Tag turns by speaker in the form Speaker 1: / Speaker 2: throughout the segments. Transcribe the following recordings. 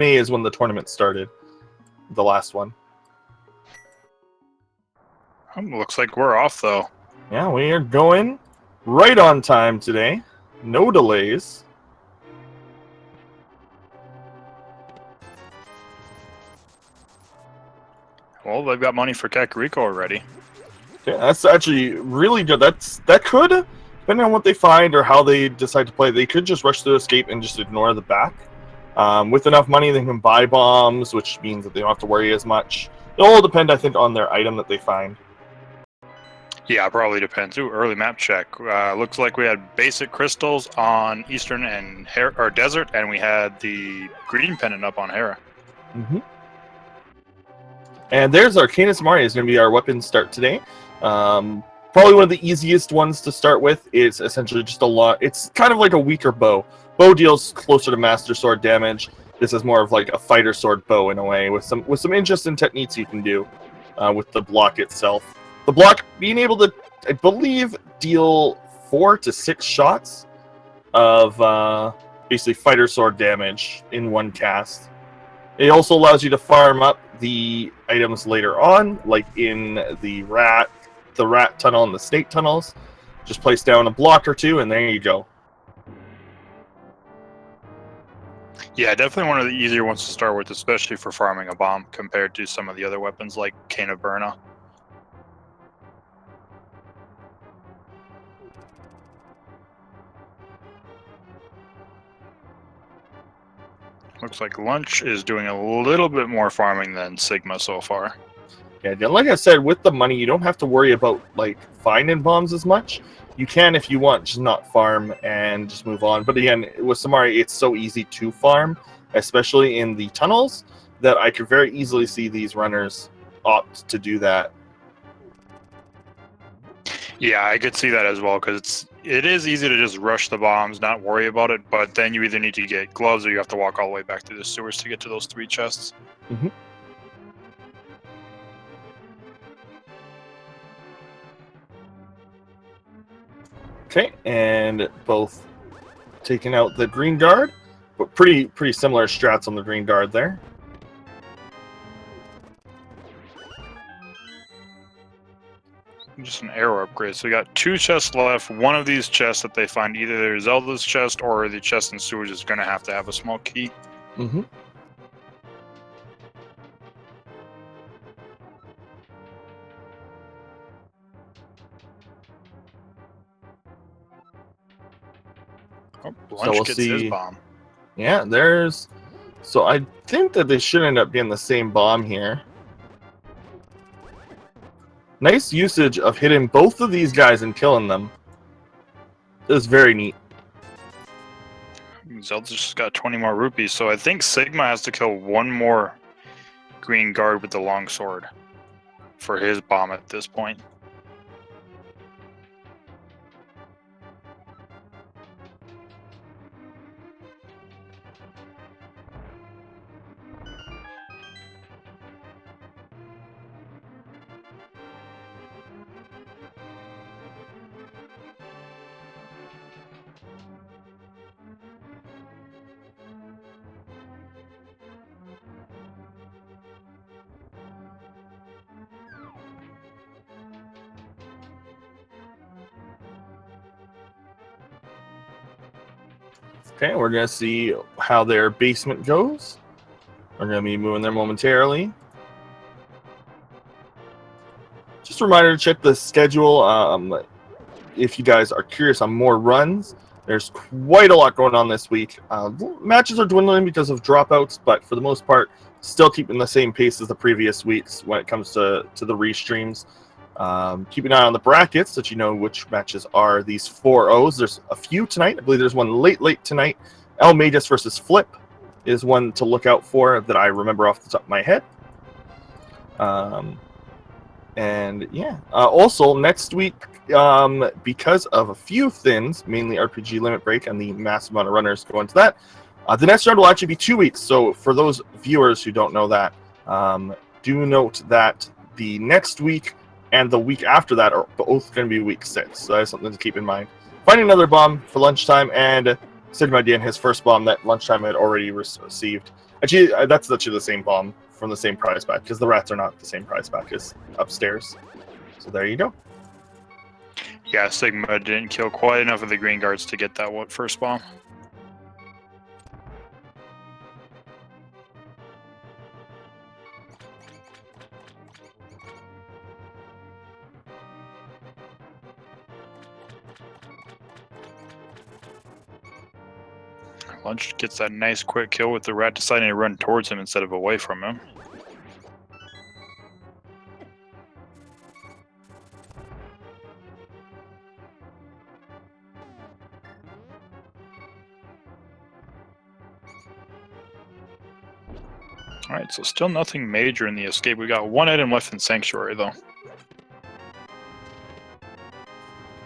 Speaker 1: May is when the tournament started, the last one.
Speaker 2: Looks like we're off, though.
Speaker 1: Yeah, we are going right on time today. No delays.
Speaker 2: Well, they've got money for Kakariko already.
Speaker 1: Yeah, that's actually really good. That could, depending on what they find or how they decide to play, they could just rush through escape and just ignore the back. With enough money, they can buy bombs, which means that they don't have to worry as much. It'll all depend, I think, on their item that they find.
Speaker 2: Yeah, probably depends. Ooh, early map check. Looks like we had basic crystals on Eastern and Desert, and we had the green pennant up on Hera.
Speaker 1: And there's Arcanus Mari is going to be our weapon start today. Probably one of the easiest ones to start with. It's essentially just a lot. It's kind of like a weaker bow. Bow deals closer to Master Sword damage. This is more of like a fighter sword bow in a way, with some interesting techniques you can do with the block itself. The block being able to, I believe, deal 4 to 6 shots of basically fighter sword damage in one cast. It also allows you to farm up the items later on, like in the rat tunnel and the snake tunnels. Just place down a block or two, and there you go.
Speaker 2: Yeah, definitely one of the easier ones to start with, especially for farming a bomb, compared to some of the other weapons like Cane of Burna. Looks like Lunch is doing a little bit more farming than Sigma so far.
Speaker 1: Yeah, like I said, with the money, you don't have to worry about like finding bombs as much. You can, if you want, just not farm and just move on. But again, with Samari, it's so easy to farm, especially in the tunnels, that I could very easily see these runners opt to do that.
Speaker 2: Yeah, I could see that as well, because it is easy to just rush the bombs, not worry about it, but then you either need to get gloves or you have to walk all the way back through the sewers to get to those 3 chests.
Speaker 1: Okay, and both taking out the green guard, but pretty similar strats on the green guard there.
Speaker 2: Just an arrow upgrade. So we got 2 chests left. One of these chests that they find, either Zelda's chest or the chest in sewers, is going to have a small key. Oh, Lunch gets his bomb.
Speaker 1: Yeah, there's... So I think that they should end up getting the same bomb here. Nice usage of hitting both of these guys and killing them. This is very neat.
Speaker 2: Zelda's just got 20 more rupees, so I think Sigma has to kill 1 more green guard with the long sword for his bomb at this point.
Speaker 1: Okay, we're going to see how their basement goes. We're going to be moving there momentarily. Just a reminder to check the schedule. If you guys are curious on more runs, there's quite a lot going on this week. Matches are dwindling because of dropouts, but for the most part, still keeping the same pace as the previous weeks when it comes to the restreams. Keep an eye on the brackets so that you know which matches are these 4-0s. There's a few tonight. I believe there's one late tonight. El Magus versus Flip is one to look out for that I remember off the top of my head. And yeah, also next week, because of a few things, mainly RPG Limit Break and the massive amount of runners go into that, the next round will actually be 2 weeks. So for those viewers who don't know that, do note that the next week and the week after that are both going to be week 6. So that's something to keep in mind. Finding another bomb for lunchtime, and Sigma Dan, his first bomb that lunchtime had already received. Actually, that's actually the same bomb from the same prize pack, because the rats are not the same prize pack as upstairs. So there you go.
Speaker 2: Yeah, Sigma didn't kill quite enough of the green guards to get that first bomb. Lunch gets that nice quick kill with the rat deciding to run towards him instead of away from him. Alright, so still nothing major in the escape. We got one item left in Sanctuary, though.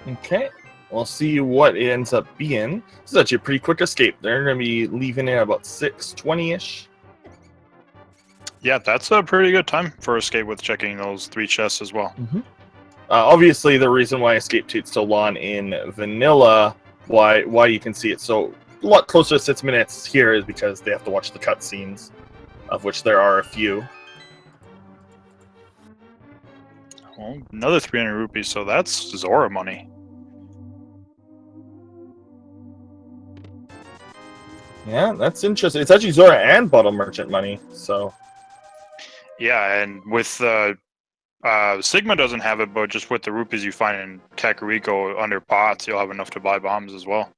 Speaker 1: Okay, we'll see what it ends up being. This is actually a pretty quick escape. They're going to be leaving it about 6:20-ish.
Speaker 2: Yeah, that's a pretty good time for escape with checking those 3 chests as well.
Speaker 1: Obviously, the reason why escape takes so long in vanilla, why you can see it so a lot closer to 6 minutes here, is because they have to watch the cutscenes, of which there are a few.
Speaker 2: Well, another 300 rupees, so that's Zora money.
Speaker 1: Yeah, that's interesting. It's actually Zora and Bottle Merchant money, so...
Speaker 2: Yeah, and with Sigma doesn't have it, but just with the rupees you find in Kakariko under pots, you'll have enough to buy bombs as well.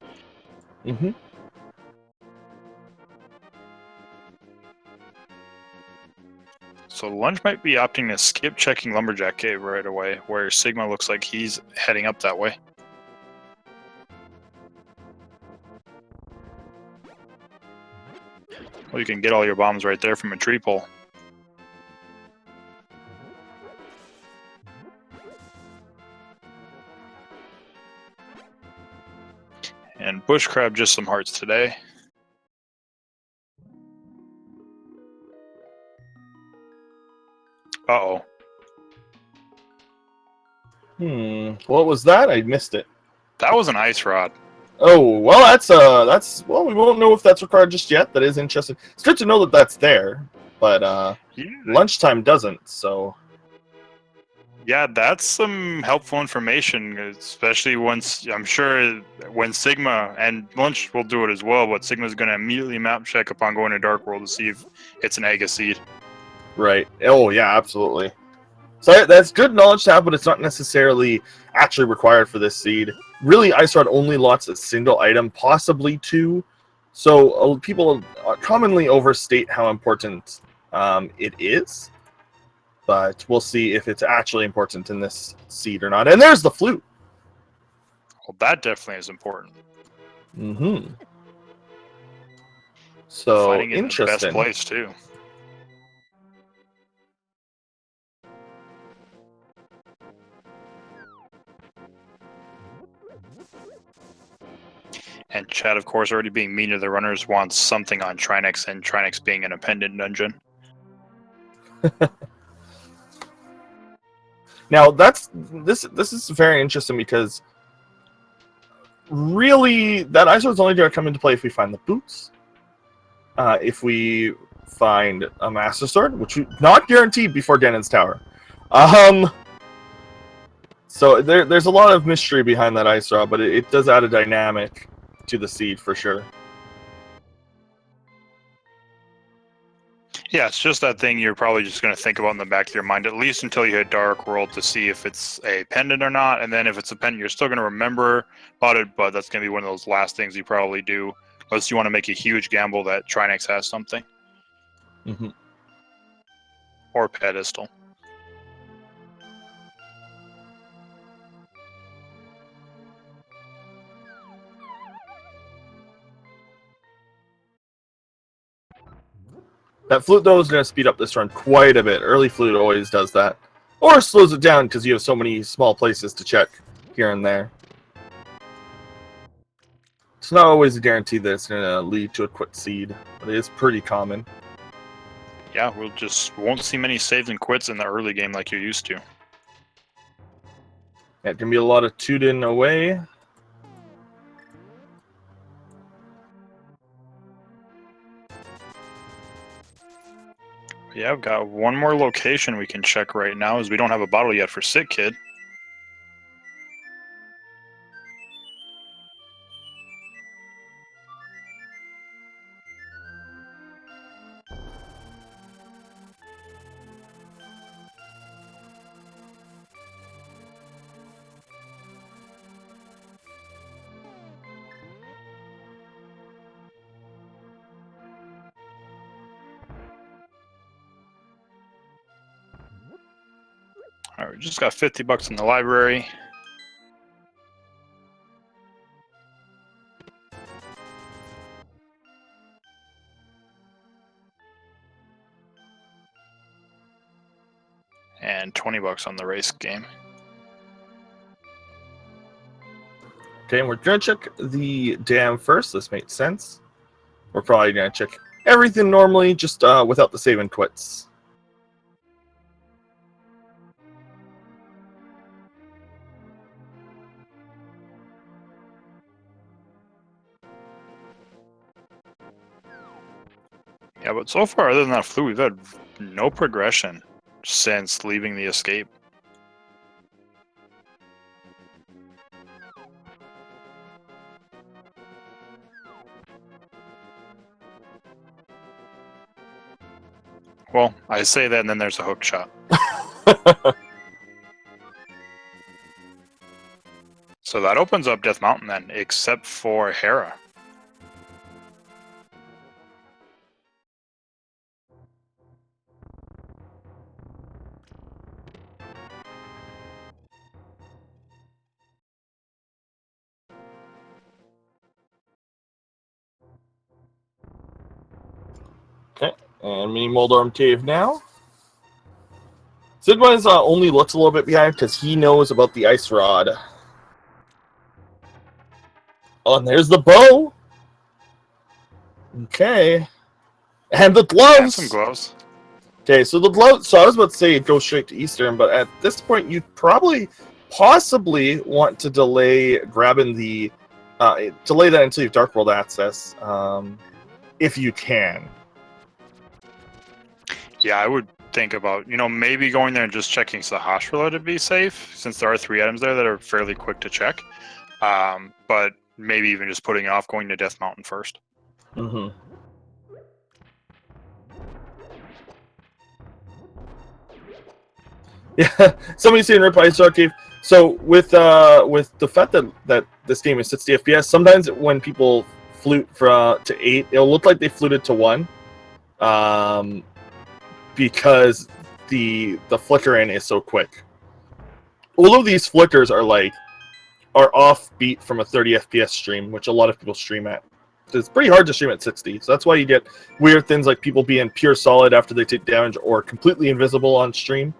Speaker 2: So Lunge might be opting to skip checking Lumberjack Cave right away, where Sigma looks like he's heading up that way. Well, you can get all your bombs right there from a tree pole. And Bush Crab just some hearts today. Uh-oh.
Speaker 1: What was that? I missed it.
Speaker 2: That was an ice rod.
Speaker 1: Oh, well, well, we won't know if that's required just yet. That is interesting. It's good to know that that's there, but
Speaker 2: Yeah.
Speaker 1: lunchtime doesn't, so...
Speaker 2: Yeah, that's some helpful information, especially once, I'm sure, when Sigma, and Lunch will do it as well, but Sigma's going to immediately map check upon going to Dark World to see if it's an Aga seed.
Speaker 1: Right. Oh, yeah, absolutely. So that's good knowledge to have, but it's not necessarily actually required for this seed. Really, Ice Rod only lots a single item, possibly 2. So people commonly overstate how important it is. But we'll see if it's actually important in this seed or not. And there's the flute.
Speaker 2: Well, that definitely is important.
Speaker 1: So,
Speaker 2: Fighting in the best
Speaker 1: interesting.
Speaker 2: place, too. And Chad, of course, already being mean to the runners, wants something on Trinex, and Trinex being an appendant dungeon.
Speaker 1: Now, this is very interesting because really, that Ice Rod's only going to come into play if we find the boots. If we find a Master Sword, which we not guaranteed before Ganon's Tower. So there's a lot of mystery behind that Ice Rod, but it does add a dynamic to the seed for sure.
Speaker 2: Yeah, it's just that thing you're probably just going to think about in the back of your mind, at least until you hit Dark World to see if it's a pendant or not. And then if it's a pendant, you're still going to remember about it, but that's going to be one of those last things you probably do, unless you want to make a huge gamble that Trinex has something. Or Pedestal.
Speaker 1: That flute, though, is going to speed up this run quite a bit. Early flute always does that. Or slows it down because you have so many small places to check here and there. It's not always a guarantee that it's going to lead to a quick seed, but it is pretty common.
Speaker 2: Yeah, we'll just won't see many saves and quits in the early game like you're used to.
Speaker 1: Yeah, it can be a lot of tooting away.
Speaker 2: Yeah, I've got one more location we can check right now, as we don't have a bottle yet for Sick Kid. Alright, we just got 50 bucks in the library. And 20 bucks on the race game.
Speaker 1: Okay, and we're gonna check the dam first. This makes sense. We're probably gonna check everything normally, just without the save and quits.
Speaker 2: Yeah, but so far, other than that flute, we've had no progression since leaving the escape. Well, I say that, and then there's a hook shot. So that opens up Death Mountain then, except for Hera.
Speaker 1: Okay, and Mini Moldorm Cave now. Sigma's only looks a little bit behind because he knows about the ice rod. Oh, and there's the bow. Okay, and the gloves.
Speaker 2: And some gloves.
Speaker 1: Okay, so the gloves. So I was about to say go straight to Eastern, but at this point you'd probably, possibly want to delay grabbing the, delay that until you have Dark World access, if you can.
Speaker 2: Yeah, I would think about, maybe going there and just checking Sahasrahla to be safe, since there are 3 items there that are fairly quick to check. But maybe even just putting off going to Death Mountain first.
Speaker 1: Mm-hmm. Yeah, somebody's saying Rip Ice Rock Cave. So with the fact that this game is 60 FPS, sometimes when people flute to 8, it'll look like they fluted to 1, because the flickering is so quick. All of these flickers are offbeat from a 30 FPS stream, which a lot of people stream at. So it's pretty hard to stream at 60, so that's why you get weird things like people being pure solid after they take damage, or completely invisible on stream.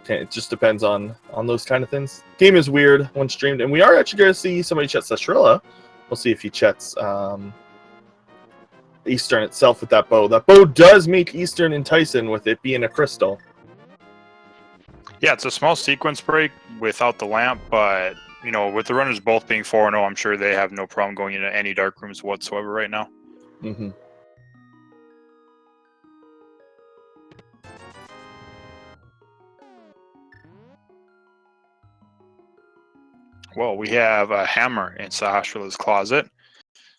Speaker 1: It just depends on those kind of things. Game is weird when streamed, and we are actually going to see somebody chat Sashrilla. We'll see if he chats Eastern itself with that bow. That bow does make Eastern enticing with it being a crystal.
Speaker 2: Yeah, it's a small sequence break without the lamp, but with the runners both being 4-0, I'm sure they have no problem going into any dark rooms whatsoever right now.
Speaker 1: Mm-hmm.
Speaker 2: Well, we have a hammer in Sahasrahla's closet,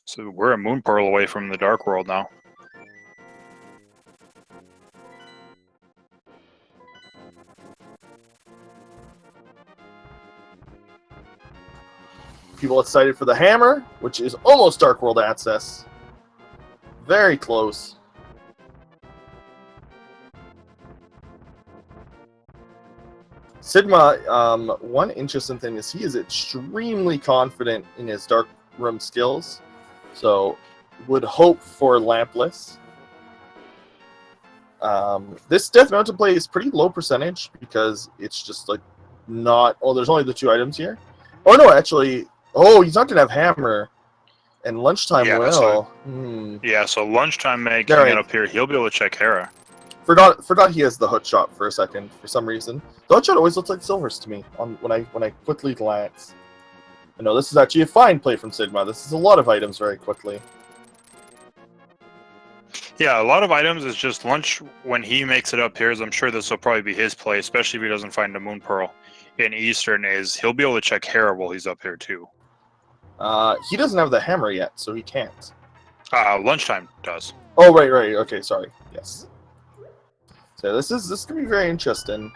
Speaker 2: so we're a moon pearl away from the dark world now.
Speaker 1: People excited for the hammer, which is almost Dark World access. Very close. Sigma, one interesting thing is he is extremely confident in his Dark Room skills, so would hope for Lampless. This Death Mountain play is pretty low percentage because it's just not. Oh, there's only the 2 items here. Oh no, actually. Oh, he's not gonna have hammer, and lunchtime will.
Speaker 2: Yeah, so lunchtime Meg coming up here, he'll be able to check Hera.
Speaker 1: Forgot he has the hook shot for a second for some reason. The hook shot always looks like silvers to me when I quickly glance. I know this is actually a fine play from Sigma. This is a lot of items very quickly.
Speaker 2: Yeah, a lot of items is just lunch when he makes it up here. I'm sure this will probably be his play, especially if he doesn't find a moon pearl in Eastern. Is he'll be able to check Hera while he's up here too.
Speaker 1: He doesn't have the hammer yet, so he can't.
Speaker 2: Lunchtime does.
Speaker 1: Oh, right. Okay, sorry. Yes. So this could be very interesting.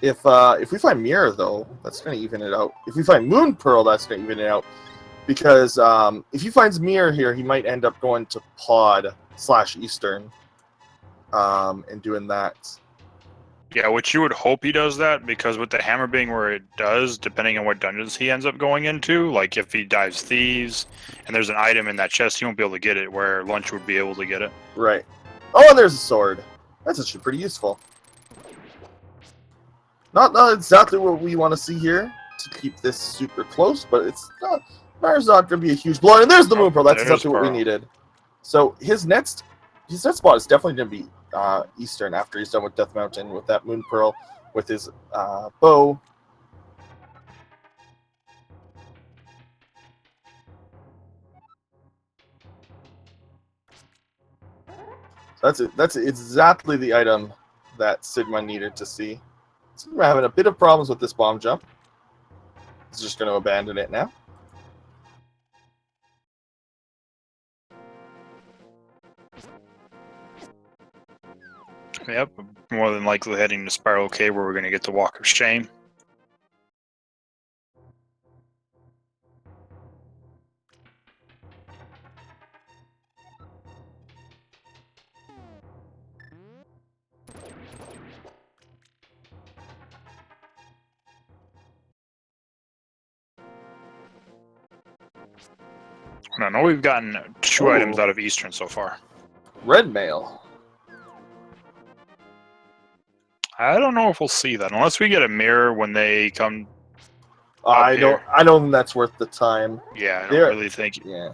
Speaker 1: If we find Mirror though, that's gonna even it out. If we find Moon Pearl, that's gonna even it out. Because if he finds Mirror here, he might end up going to Pod / Eastern, and doing that.
Speaker 2: Yeah, which you would hope he does that, because with the hammer being where it does, depending on what dungeons he ends up going into, like if he dives Thieves and there's an item in that chest, he won't be able to get it, where Lunch would be able to get it.
Speaker 1: Right. Oh, and there's a sword. That's actually pretty useful. Not exactly what we want to see here to keep this super close, but it's not. There's not going to be a huge blow. And there's the Moon Pearl. That's exactly what we needed. So his next spot is definitely going to be Eastern after he's done with Death Mountain with that Moon Pearl with his bow. So that's exactly the item that Sigma needed to see. Sigma having a bit of problems with this bomb jump. He's just going to abandon it now.
Speaker 2: Yep, more than likely heading to Spiral Cave, where we're going to get the Walk of Shame. I know we've gotten 2 items out of Eastern so far.
Speaker 1: Red mail.
Speaker 2: I don't know if we'll see that unless we get a mirror when they come.
Speaker 1: I don't think that's worth the time.
Speaker 2: Yeah, I don't really think.
Speaker 1: Yeah.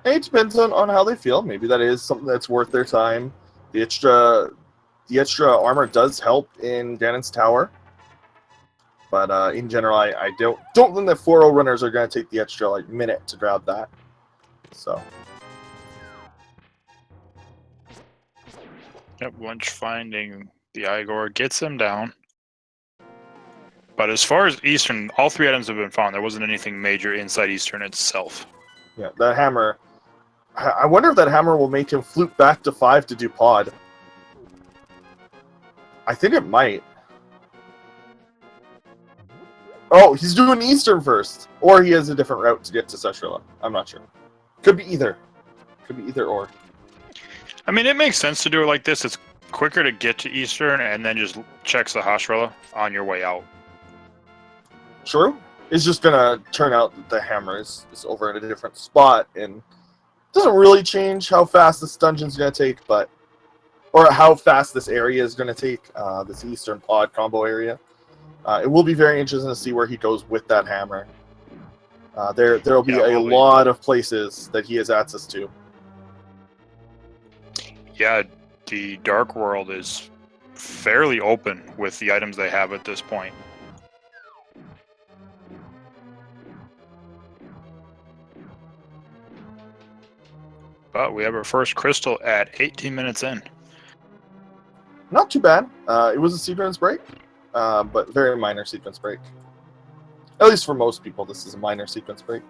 Speaker 1: Hey, it depends on how they feel. Maybe that is something that's worth their time. The extra armor does help in Ganon's Tower. But in general, I don't think that 4-0 runners are going to take the extra minute to grab that. So.
Speaker 2: Yep, Lunch finding the Igor gets him down. But as far as Eastern, all 3 items have been found. There wasn't anything major inside Eastern itself.
Speaker 1: Yeah, that hammer. I wonder if that hammer will make him flute back to 5 to do Pod. I think it might. Oh, he's doing Eastern first. Or he has a different route to get to Seshrilla. I'm not sure. Could be either. Could be either or.
Speaker 2: I mean, it makes sense to do it like this. It's quicker to get to Eastern and then just check Sahasrahla on your way out.
Speaker 1: True. It's just going to turn out that the hammer is over in a different spot, and it doesn't really change how fast this dungeon's going to take, or how fast this area is going to take, this Eastern Pod combo area. It will be very interesting to see where he goes with that hammer. There will be a lot of places that he has access to.
Speaker 2: Yeah, the Dark World is fairly open with the items they have at this point. But we have our first crystal at 18 minutes in.
Speaker 1: Not too bad. It was a sequence break, but very minor sequence break. At least for most people, this is a minor sequence break.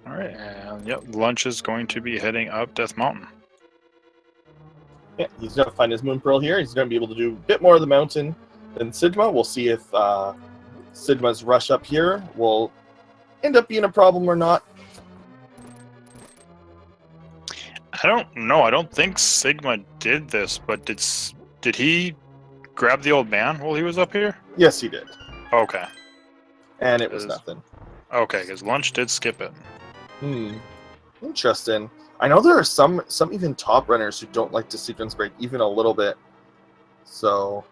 Speaker 2: Alright, and yep, Lunch is going to be heading up Death Mountain.
Speaker 1: Yeah, he's going to find his Moon Pearl here. He's going to be able to do a bit more of the mountain than Sigma. We'll see if Sigma's rush up here will end up being a problem or not.
Speaker 2: I don't know. I don't think Sigma did this, but did he grab the old man while he was up here?
Speaker 1: Yes, he did.
Speaker 2: Okay.
Speaker 1: And it was nothing.
Speaker 2: Okay, because Lunch did skip it.
Speaker 1: Interesting. I know there are some even top runners who don't like to sequence break even a little bit. So,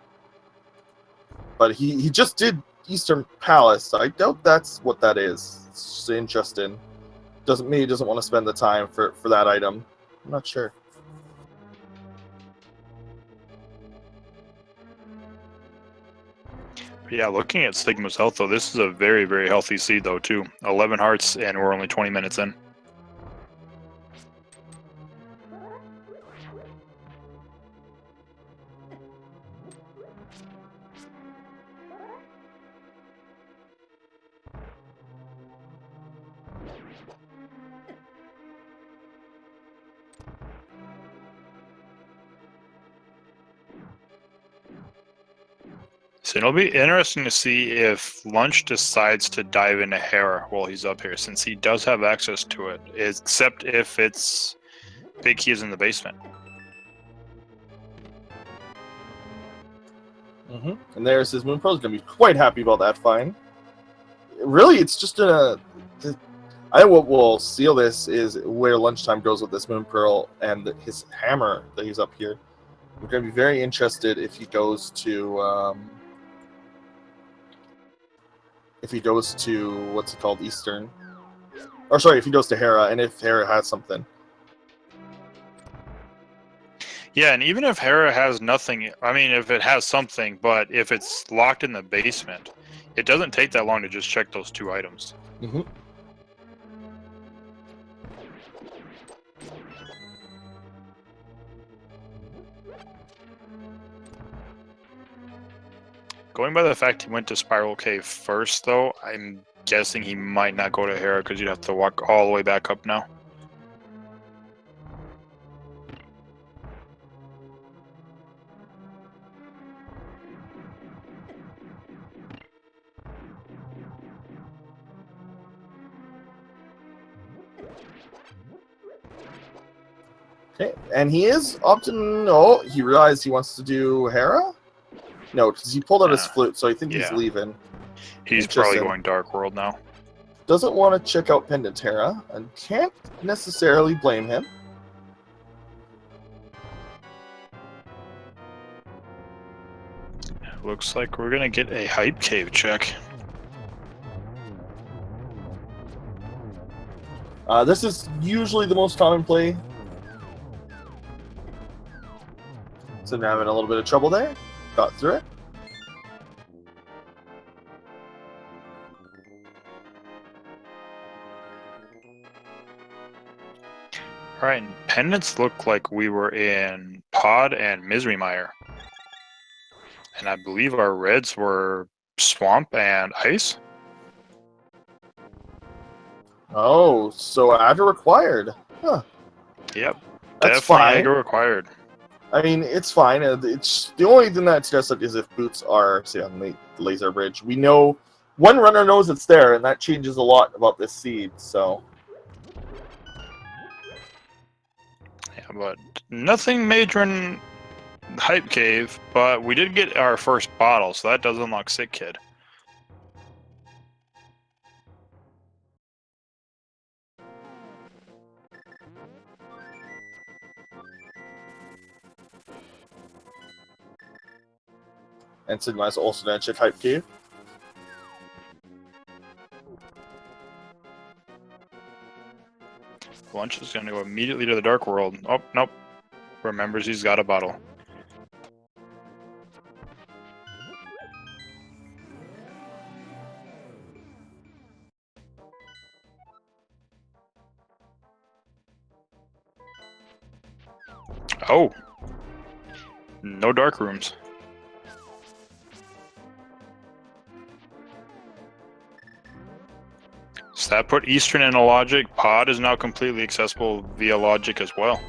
Speaker 1: but he just did Eastern Palace. So I doubt that's what that is. It's just interesting. Maybe doesn't want to spend the time for that item. I'm not sure.
Speaker 2: Yeah, looking at Sigma's health, though, this is a very, very healthy seed, though, too. 11 hearts, and we're only 20 minutes in. So it'll be interesting to see if Lunch decides to dive into Hera while he's up here, since he does have access to it, except if it's Big Key is in the basement.
Speaker 1: And there's his Moon Pearl. He's going to be quite happy about that find. Really, it's just I think what will seal this is where Lunchtime goes with this Moon Pearl and his hammer that he's up here. We're going to be very interested if he goes to what's it called, Eastern, or sorry, if he goes to Hera, and if Hera has something.
Speaker 2: Yeah, and even if Hera has nothing, I mean, if it has something, but if it's locked in the basement, it doesn't take that long to just check those 2 items. Going by the fact he went to Spiral Cave first, though, I'm guessing he might not go to Hera because you'd have to walk all the way back up now.
Speaker 1: Okay, and he is opting. Oh, he realized he wants to do Hera. No, because he pulled out his flute, so I think he's leaving.
Speaker 2: He's probably going Dark World now.
Speaker 1: Doesn't want to check out Pendant Hera, and can't necessarily blame him.
Speaker 2: Looks like we're gonna get a Hype Cave check.
Speaker 1: This is usually the most common play. So I'm having a little bit of trouble there. Got through it.
Speaker 2: Alright, and pendants look like we were in Pod and Misery Mire. And I believe our reds were Swamp and Ice.
Speaker 1: Oh, so Agro required. Huh.
Speaker 2: Yep.
Speaker 1: That's
Speaker 2: Definitely
Speaker 1: fine.
Speaker 2: Agro required.
Speaker 1: I mean, it's fine. It's the only thing that's stressed up is if boots are, say, on the laser bridge. We know one runner knows it's there, and that changes a lot about this seed. So,
Speaker 2: Yeah, but nothing major in Hype Cave, but we did get our first bottle, so that does unlock Sick Kid.
Speaker 1: and Sigma's also going to check Hype Cave.
Speaker 2: Lunch is going to go immediately to the Dark World. Oh, nope. Remembers he's got a bottle. Oh. No dark rooms. So that put Eastern in a logic. Pod is now completely accessible via logic as well.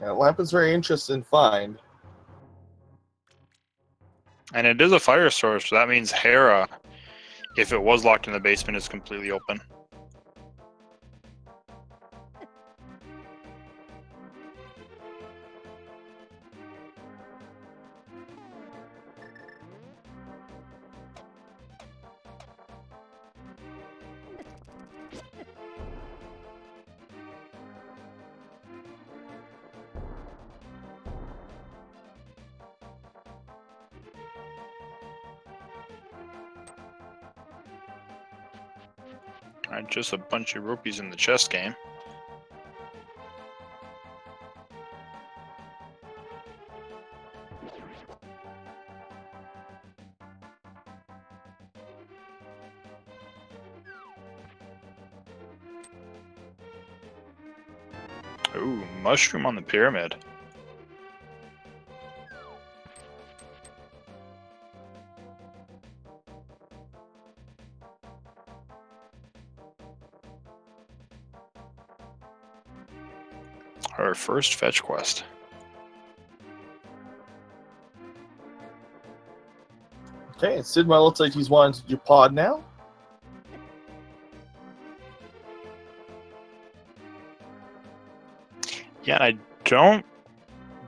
Speaker 1: Yeah, lamp is very interesting find.
Speaker 2: And it is a fire source, so that means Hera, if it was locked in the basement, is completely open. Alright, just a bunch of rupees in the chess game. Ooh, mushroom on the pyramid. Our first fetch quest.
Speaker 1: Okay, Sidma looks like he's wanting to do pod now.
Speaker 2: Yeah, I don't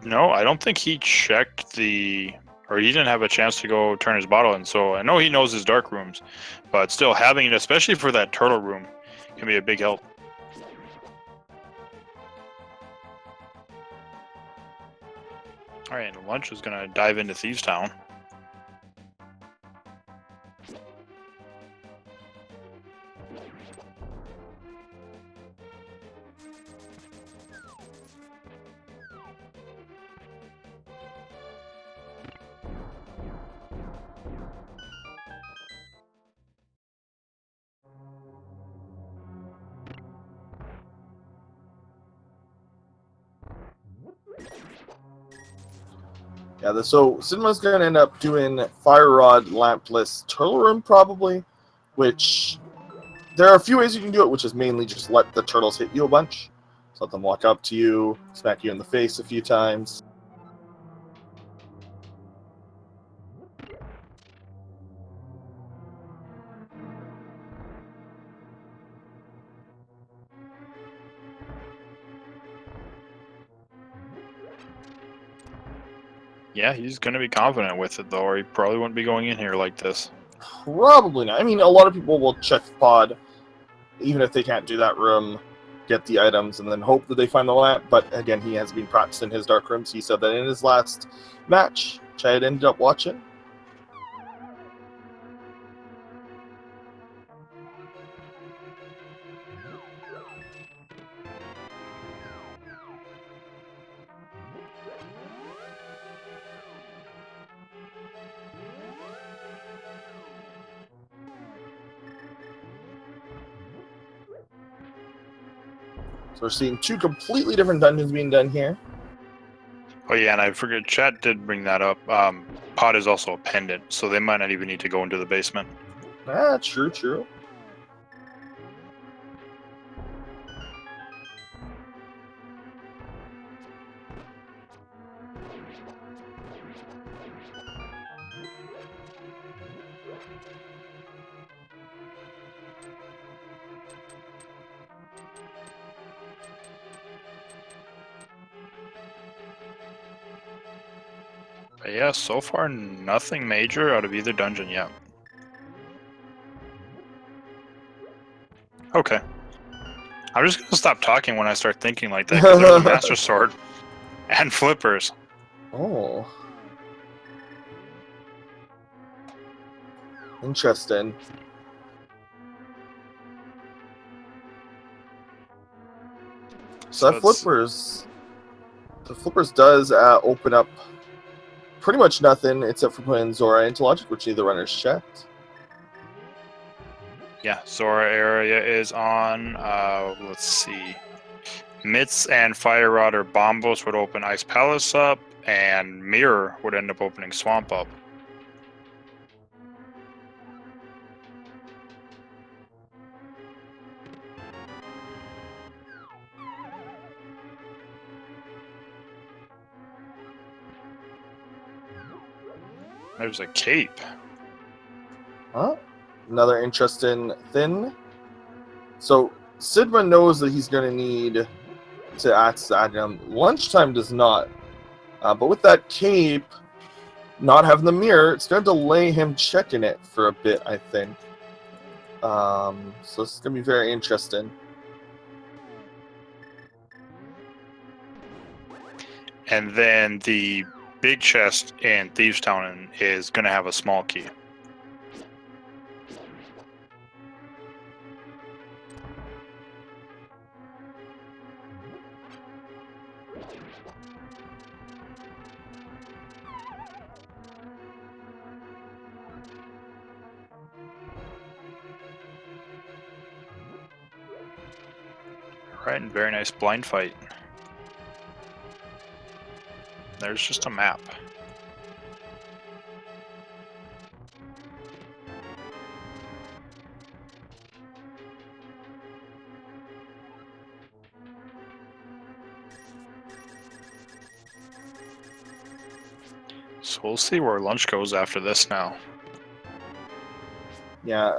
Speaker 2: know. I don't think he checked or he didn't have a chance to go turn his bottle in. So I know he knows his dark rooms, but still having it, especially for that turtle room, can be a big help. All right, and Lunch is gonna dive into Thieves Town.
Speaker 1: Yeah, so Sidma's going to end up doing Fire Rod, Lampless, Turtle Room probably, which there are a few ways you can do it, which is mainly just let the turtles hit you a bunch. Just let them walk up to you, smack you in the face a few times.
Speaker 2: Yeah, he's gonna be confident with it though, or he probably wouldn't be going in here like this.
Speaker 1: Probably not. I mean, a lot of people will check pod, even if they can't do that room, get the items, and then hope that they find the lamp. But again, he has been practicing his dark rooms. He said that in his last match, which I had ended up watching. So we're seeing two completely different dungeons being done here.
Speaker 2: Oh yeah, and I forget, chat did bring that up. Pod is also a pendant, so they might not even need to go into the basement.
Speaker 1: Ah, true.
Speaker 2: But yeah, so far nothing major out of either dungeon yet. Okay. I'm just gonna stop talking when I start thinking like that, because there's a Master Sword and flippers.
Speaker 1: Oh. Interesting. So that flippers, the flippers does open up pretty much nothing except for putting Zora into logic, which neither runner's checked.
Speaker 2: Yeah, Zora area is on, let's see. Mitts and Fire Rod or Bombos would open Ice Palace up, and Mirror would end up opening Swamp up. There's a cape.
Speaker 1: Huh? Another interesting thing. So Sidma knows that he's going to need to access the item. Lunchtime does not. But with that cape not having the mirror, it's going to delay him checking it for a bit, I think. So it's going to be very interesting.
Speaker 2: And then the big chest in Thieves Town is going to have a small key. Right, and very nice blind fight. There's just a map. So we'll see where lunch goes after this now.
Speaker 1: Yeah.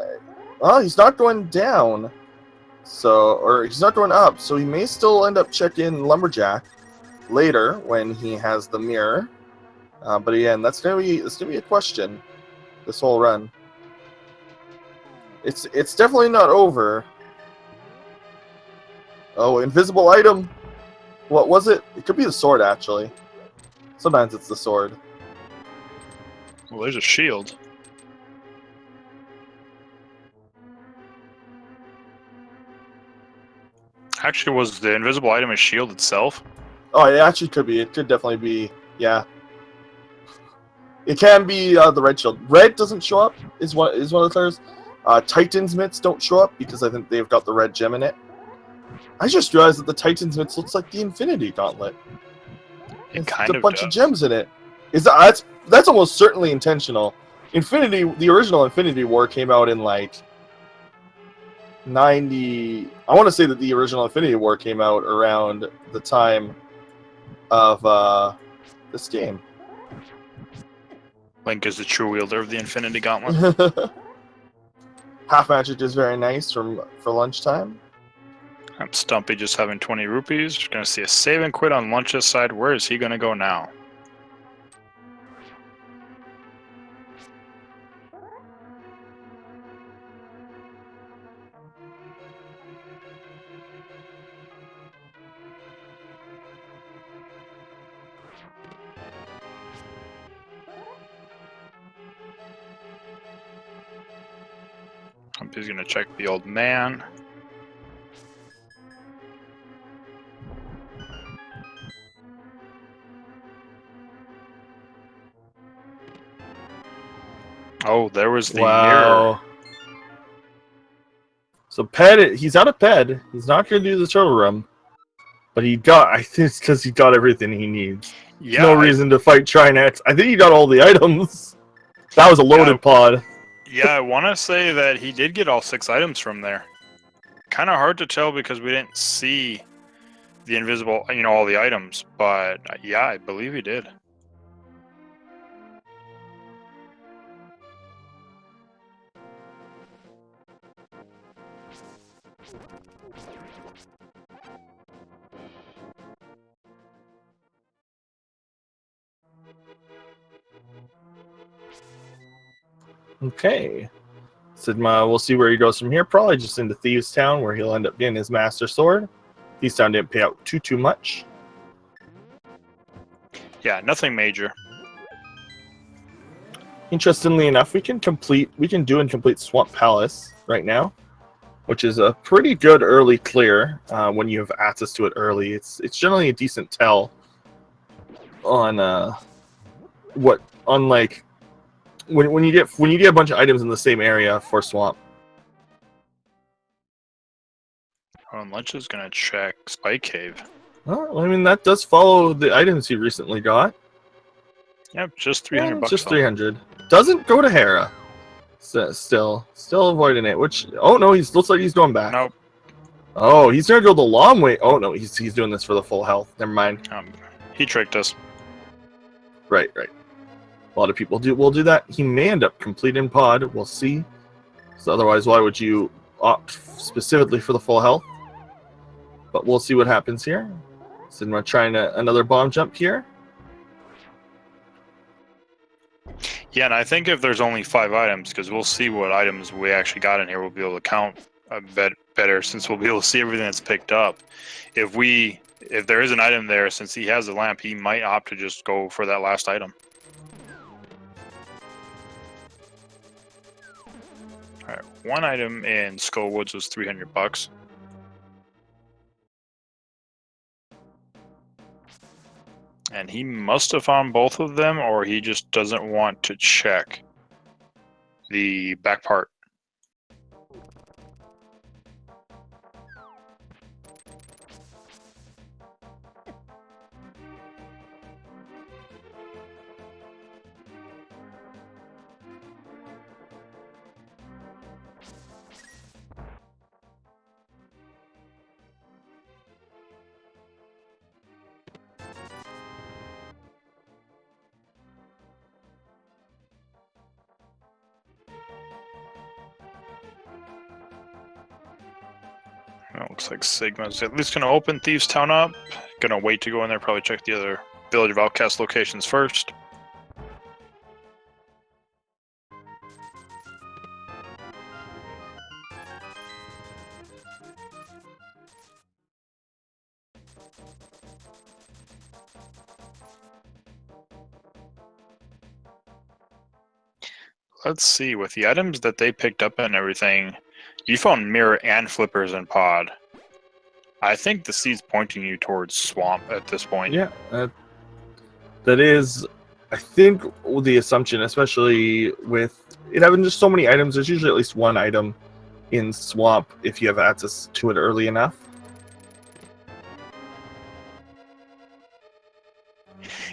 Speaker 1: Well, he's not going down. So, or he's not going up. So he may still end up checking Lumberjack later when he has the mirror. But again, that's gonna be a question. This whole run. It's definitely not over. Oh, invisible item. What was it? It could be the sword, actually. Sometimes it's the sword.
Speaker 2: Well, there's a shield. Actually, was the invisible item a shield itself?
Speaker 1: Oh, it actually could be. It could definitely be. Yeah. It can be the red shield. Red doesn't show up. Is one of the colors. Titan's mitts don't show up because I think they've got the red gem in it. I just realized that the Titan's mitts looks like the Infinity Gauntlet.
Speaker 2: It
Speaker 1: It's
Speaker 2: kind
Speaker 1: a
Speaker 2: of
Speaker 1: bunch
Speaker 2: does.
Speaker 1: of gems in it. That's almost certainly intentional. The original Infinity War came out in like 90. I want to say that the original Infinity War came out around the time of this game.
Speaker 2: Link is the true wielder of the Infinity Gauntlet.
Speaker 1: Half magic is very nice for lunchtime.
Speaker 2: I'm Stumpy just having 20 rupees. We're going to see a save and quit on Lunch's side. Where is he going to go now? He's going to check the old man. Oh, there was the mirror.
Speaker 1: So he's out of Ped. He's not going to do the turtle room. But I think it's because he got everything he needs.
Speaker 2: Yeah,
Speaker 1: No reason to fight Trinex. I think he got all the items. That was a loaded pod.
Speaker 2: Yeah, I want to say that he did get all 6 items from there. Kind of hard to tell because we didn't see the invisible, all the items. But yeah, I believe he did.
Speaker 1: Okay. Sigma, we'll see where he goes from here. Probably just into Thieves Town, where he'll end up getting his Master Sword. Thieves Town didn't pay out too much.
Speaker 2: Yeah, nothing major.
Speaker 1: Interestingly enough, we can do and complete Swamp Palace right now, which is a pretty good early clear when you have access to it early. It's generally a decent tell on like when you get a bunch of items in the same area for Swamp.
Speaker 2: Oh, and Lunch is gonna check Spike Cave.
Speaker 1: Well, I mean that does follow the items he recently got.
Speaker 2: Yep, just 300 bucks.
Speaker 1: Just 300. Doesn't go to Hera. Still avoiding it. Which no, looks like he's going back.
Speaker 2: Nope.
Speaker 1: Oh, he's gonna go the long way. Oh no, he's doing this for the full health. Never mind.
Speaker 2: He tricked us.
Speaker 1: Right. A lot of people will do that. He may end up completing pod. We'll see. So otherwise, why would you opt specifically for the full health? But we'll see what happens here. Sigma trying another bomb jump here.
Speaker 2: Yeah, and I think if there's only 5 items, because we'll see what items we actually got in here, we'll be able to count a bit better since we'll be able to see everything that's picked up. If there is an item there, since he has the lamp, he might opt to just go for that last item. All right, 1 item in Skull Woods was 300 bucks. And he must have found both of them, or he just doesn't want to check the back part. It looks like Sigma's at least going to open Thieves Town up. Going to wait to go in there, probably check the other Village of Outcast locations first. Let's see, with the items that they picked up and everything, you found mirror and flippers in pod. I think the seed's pointing you towards swamp at this point.
Speaker 1: Yeah, that is, I think, the assumption, especially with it having just so many items. There's usually at least one item in swamp if you have access to it early enough.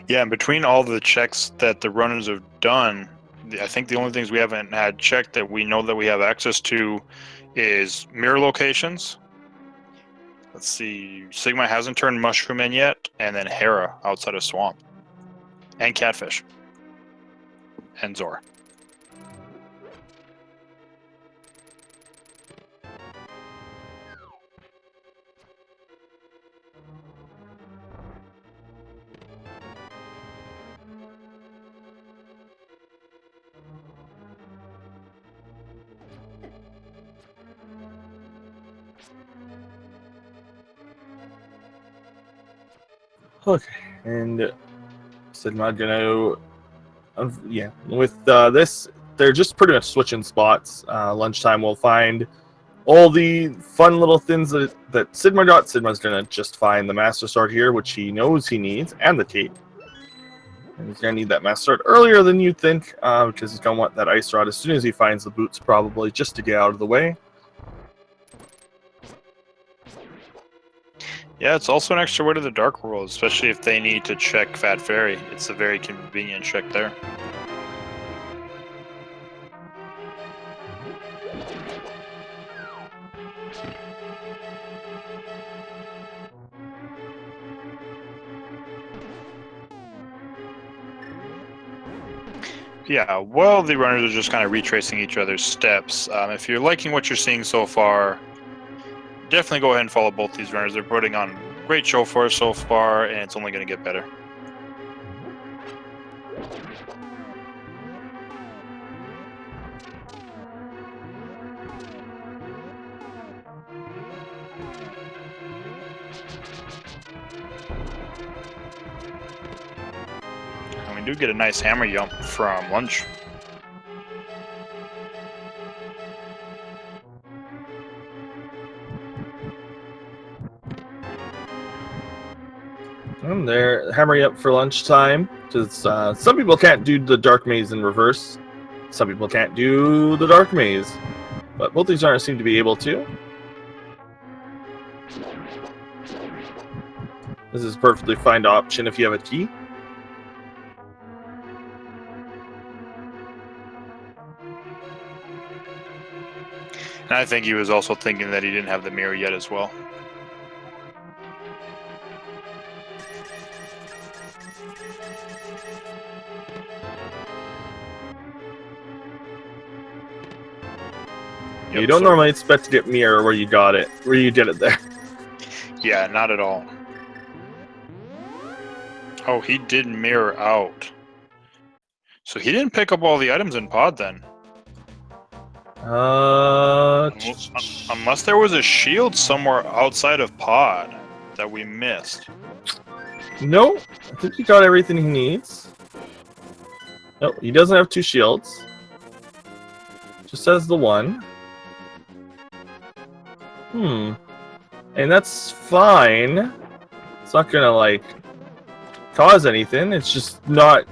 Speaker 2: Yeah, and between all the checks that the runners have done, I think the only things we haven't had checked that we know that we have access to is mirror locations. Let's see, Sigma hasn't turned Mushroom in yet, and then Hera outside of Swamp. And Catfish. And Zor.
Speaker 1: Okay, and Sigma gonna, yeah. With this, they're just pretty much switching spots. Lunchtime, we'll find all the fun little things that Sigma got. Sigma's gonna just find the Master Sword here, which he knows he needs, and the cape. And he's gonna need that Master Sword earlier than you'd think, because he's gonna want that Ice Rod as soon as he finds the boots, probably, just to get out of the way.
Speaker 2: Yeah, it's also an extra way to the Dark World, especially if they need to check Fat Fairy. It's a very convenient check there. Yeah, well, the runners are just kind of retracing each other's steps. If you're liking what you're seeing so far, definitely go ahead and follow both these runners. They're putting on a great show for us so far, and it's only going to get better. And we do get a nice hammer jump from Lunch.
Speaker 1: And they're hammering up for lunchtime, because some people can't do the Dark Maze in reverse. Some people can't do the Dark Maze. But both these runners seem to be able to. This is a perfectly fine option if you have a key.
Speaker 2: And I think he was also thinking that he didn't have the mirror yet as well.
Speaker 1: You don't normally expect to get mirror where you got it, where you did it there.
Speaker 2: Yeah, not at all. Oh, he did mirror out. So he didn't pick up all the items in pod then. Unless there was a shield somewhere outside of pod that we missed.
Speaker 1: No, I think he got everything he needs. No, he doesn't have two shields. Just has the one. And that's fine. It's not gonna, like, cause anything. It's just not.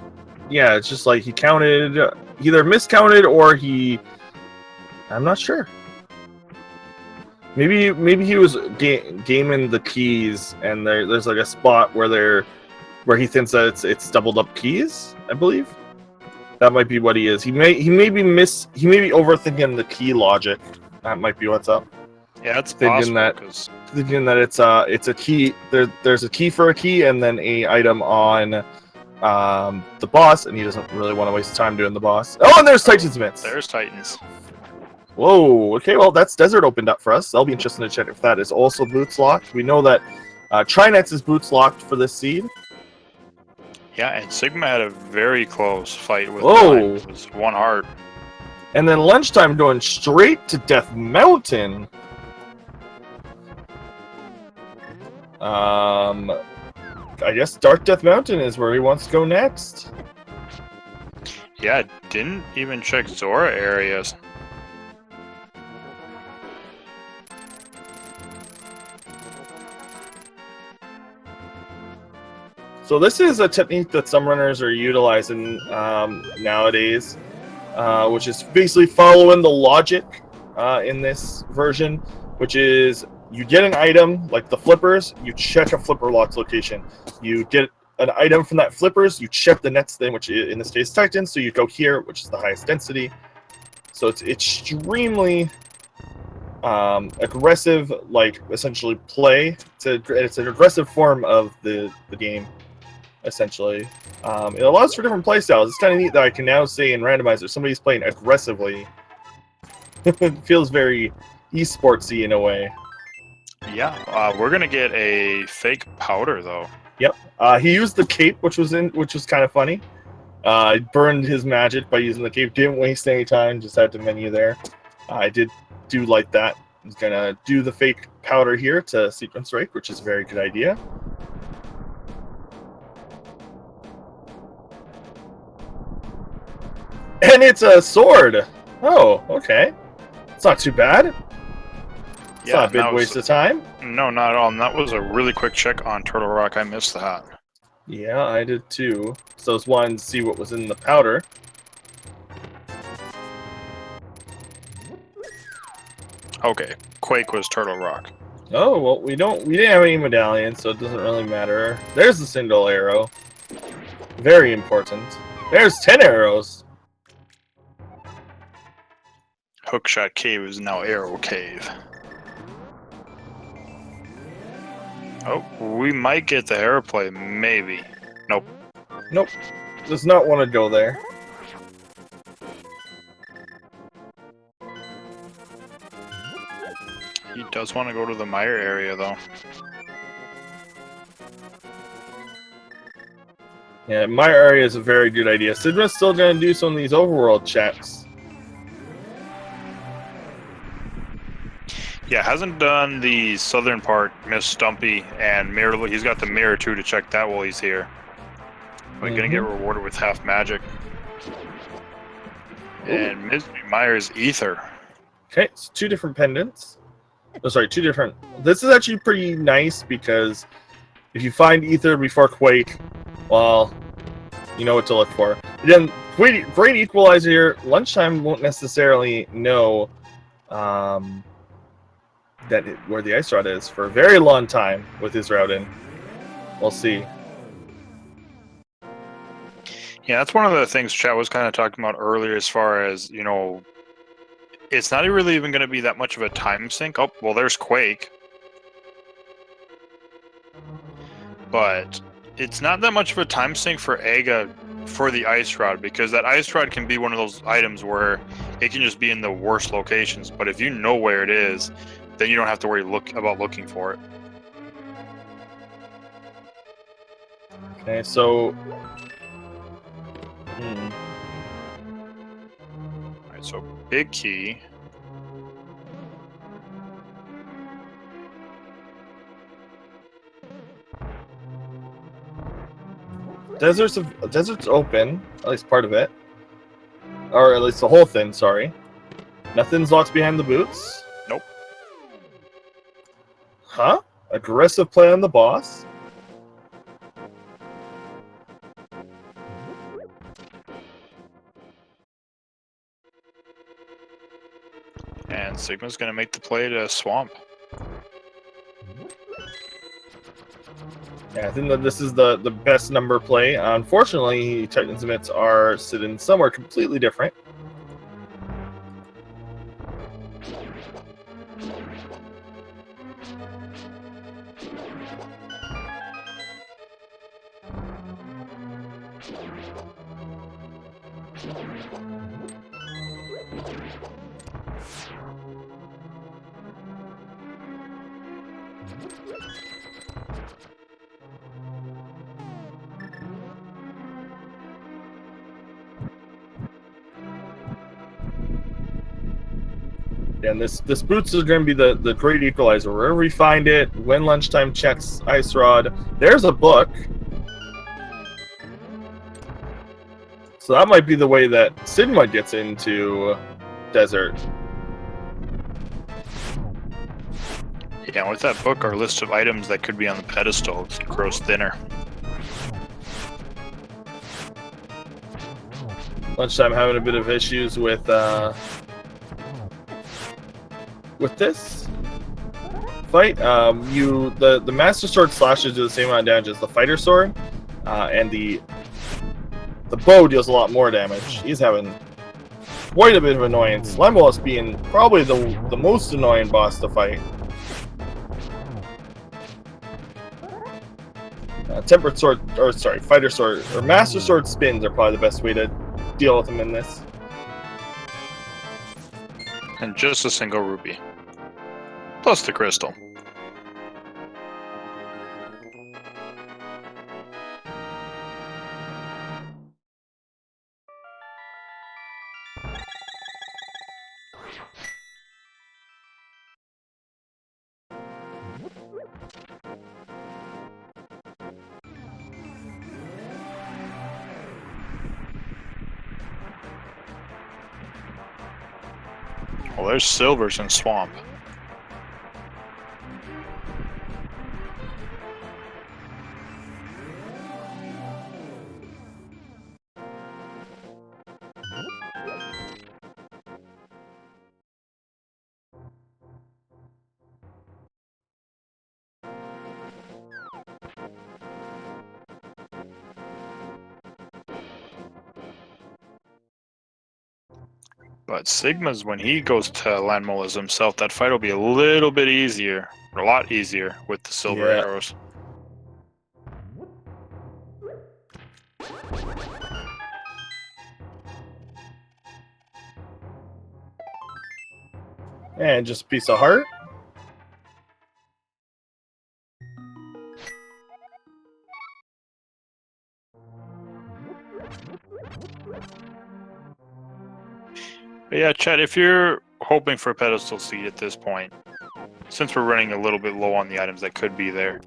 Speaker 1: Yeah, it's just like he counted, either miscounted or he. I'm not sure. Maybe he was gaming the keys, and there's like a spot where he thinks that it's doubled up keys. I believe that might be what he is. He may be overthinking the key logic. That might be what's up.
Speaker 2: Yeah, it's
Speaker 1: thinking
Speaker 2: possible.
Speaker 1: Thinking that it's a key. There's a key for a key, and then a item on the boss, and he doesn't really want to waste time doing the boss. Oh, and there's Titan's Mitts.
Speaker 2: There's Titans.
Speaker 1: Whoa, okay, well, that's Desert opened up for us. That'll be interesting to check if that is also boots locked. We know that Trinets is boots locked for this seed.
Speaker 2: Yeah, and Sigma had a very close fight with
Speaker 1: Whoa.
Speaker 2: Nine. It was 1 heart.
Speaker 1: And then Lunchtime going straight to Death Mountain. I guess Dark Death Mountain is where he wants to go next.
Speaker 2: Yeah, didn't even check Zora areas.
Speaker 1: So this is a technique that some runners are utilizing nowadays, which is basically following the logic in this version, which is you get an item like the flippers, you check a flipper locked location. You get an item from that flippers, you check the next thing, which in this case Titan, so you go here, which is the highest density. So it's extremely aggressive, like essentially play. It's an aggressive form of the game. Essentially, it allows for different playstyles. It's kind of neat that I can now say in Randomizer somebody's playing aggressively. It feels very esportsy in a way.
Speaker 2: Yeah, we're gonna get a fake powder though.
Speaker 1: Yep. He used the cape, which was kind of funny. He burned his magic by using the cape. Didn't waste any time. Just had to menu there. I do like that. He's gonna do the fake powder here to sequence break, which is a very good idea. And it's a sword. Oh, okay. It's not too bad. It's not a big waste of time.
Speaker 2: No, not at all. And that was a really quick check on Turtle Rock. I missed that.
Speaker 1: Yeah, I did too. So I was wanting to see what was in the powder.
Speaker 2: Okay, Quake was Turtle Rock.
Speaker 1: Oh, well, we didn't have any medallions, so it doesn't really matter. There's the single arrow. Very important. There's 10 arrows.
Speaker 2: Hookshot Cave is now Arrow Cave. Oh, we might get the hair play, maybe. Nope.
Speaker 1: Nope. Does not want to go there.
Speaker 2: He does want to go to the Mire area, though.
Speaker 1: Yeah, my area is a very good idea. Sidma's still going to do some of these overworld checks.
Speaker 2: Yeah, hasn't done the southern part, Miss Stumpy, and Mirror. He's got the Mirror too to check that while he's here. We're gonna get rewarded with half magic. And Ms. Myers Ether.
Speaker 1: Okay, it's 2 different pendants. Oh, sorry, 2 different. This is actually pretty nice because if you find Ether before Quake, well, you know what to look for. Again, great equalizer here. Lunchtime won't necessarily know where the ice rod is for a very long time with his routing. We'll see.
Speaker 2: Yeah, that's one of the things Chat was kind of talking about earlier as far as, you know, it's not really even going to be that much of a time sink. Oh, well, there's Quake. But it's not that much of a time sink for Aga for the ice rod, because that ice rod can be one of those items where it can just be in the worst locations. But if you know where it is, then you don't have to worry about looking for it.
Speaker 1: Okay, so...
Speaker 2: Alright, so big key.
Speaker 1: Desert's open, at least part of it. Or at least the whole thing, sorry. Nothing's locked behind the boots.
Speaker 2: Nope.
Speaker 1: Huh? Aggressive play on the boss?
Speaker 2: And Sigma's going to make the play to swamp.
Speaker 1: Yeah, I think that this is the best number play. Unfortunately, Titan's Mitts are sitting somewhere completely different. And this boots is going to be the great equalizer. Wherever we find it, when lunchtime checks Ice Rod, there's a book. So that might be the way that Sigma gets into Desert.
Speaker 2: Yeah, with that book, our list of items that could be on the pedestal grows thinner.
Speaker 1: Lunchtime having a bit of issues with this fight. The Master Sword slashes do the same amount of damage as the Fighter Sword, and the bow deals a lot more damage. He's having quite a bit of annoyance. Lembolas being probably the most annoying boss to fight. Tempered Sword, or sorry, Fighter Sword, or Master Sword spins are probably the best way to deal with him in this.
Speaker 2: And just a single ruby. Plus the crystal. Well, there's Silvers in Swamp. But Sigma's, when he goes to Landmolas himself, that fight will be a little bit easier, or a lot easier, with the silver arrows.
Speaker 1: And just a piece of heart.
Speaker 2: But yeah, Chad, if you're hoping for a pedestal seat at this point, since we're running a little bit low on the items that could be there,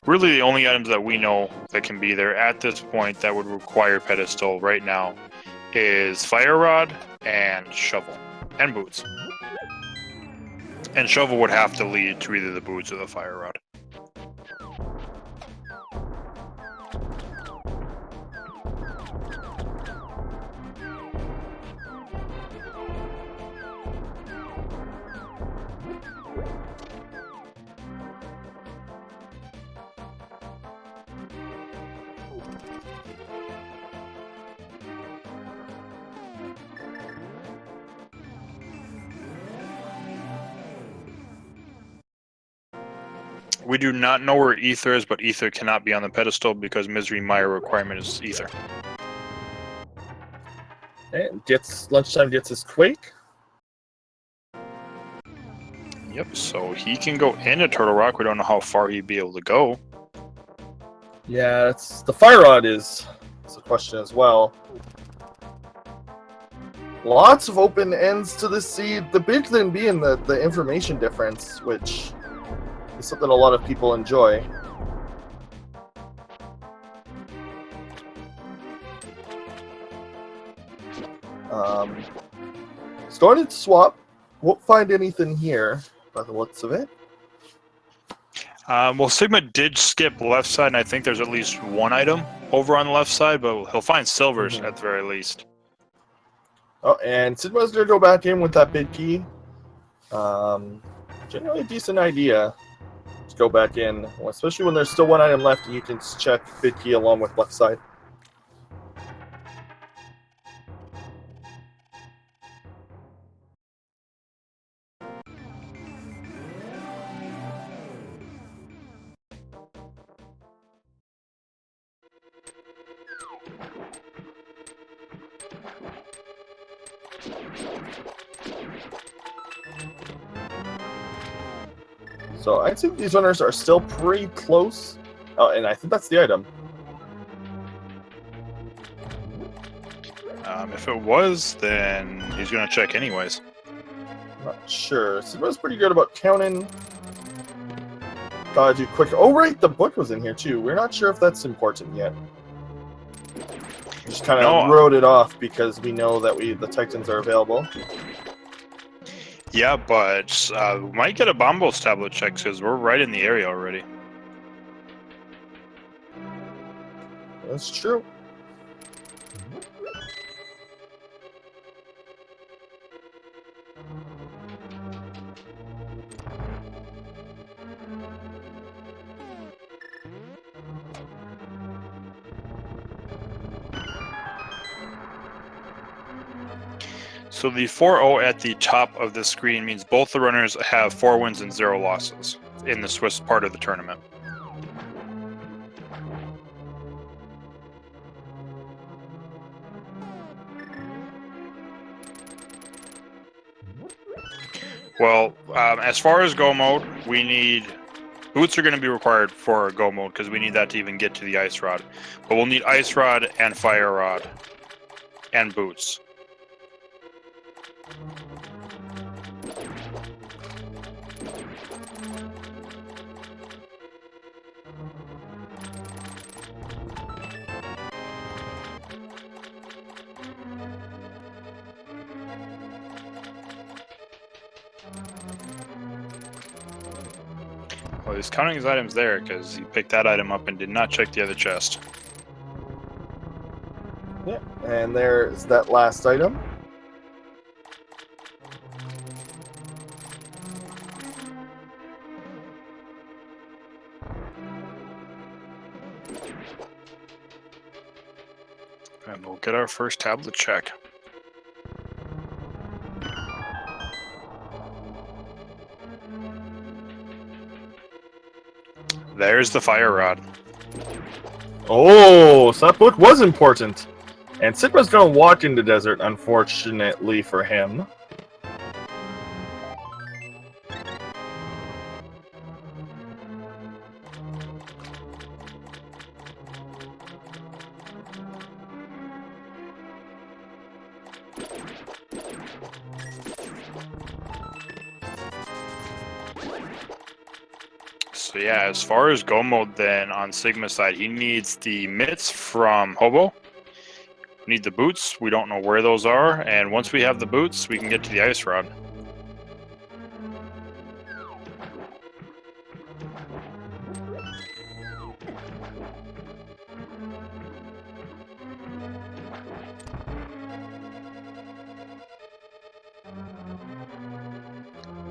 Speaker 2: really the only items that we know that can be there at this point that would require pedestal right now is Fire Rod and Shovel, and Boots. And Shovel would have to lead to either the Boots or the Fire Rod. We do not know where Ether is, but Ether cannot be on the pedestal because Misery Mire requirement is Ether.
Speaker 1: And lunchtime gets his Quake.
Speaker 2: Yep, so he can go into Turtle Rock. We don't know how far he'd be able to go.
Speaker 1: Yeah, the Fire Rod is a question as well. Lots of open ends to this seed. The big thing being the information difference, which is something a lot of people enjoy. Started to swap. Won't find anything here by the looks of it.
Speaker 2: Well, Sigma did skip left side, and I think there's at least one item over on the left side, but he'll find Silvers at the very least.
Speaker 1: Oh, and Sigma's going to go back in with that big key. Generally a decent idea to go back in, especially when there's still one item left and you can check bid key along with left side. So I'd say these runners are still pretty close. Oh, and I think that's the item.
Speaker 2: If it was, then he's going to check anyways.
Speaker 1: Not sure. Sigma's pretty good about counting. Gotta do quick. Oh, right, the book was in here too. We're not sure if that's important yet. Just kind of wrote it off because we know that the Titans are available.
Speaker 2: Yeah, but we might get a Bombos tablet check because we're right in the area already.
Speaker 1: That's true.
Speaker 2: So the 4-0 at the top of the screen means both the runners have 4 wins and 0 losses in the Swiss part of the tournament. Well, as far as go mode, we need boots are going to be required for go mode because we need that to even get to the ice rod. But we'll need ice rod and fire rod and boots. Well, he's counting his items there because he picked that item up and did not check the other chest.
Speaker 1: Yeah, and there's that last item.
Speaker 2: And we'll get our first tablet check. There's the fire rod.
Speaker 1: Oh, so that book was important. And Sigma's going to walk in the desert, unfortunately for him.
Speaker 2: So yeah, as far as go mode then on Sigma's side, he needs the mitts from Hobo. We need the boots. We don't know where those are. And once we have the boots, we can get to the ice rod.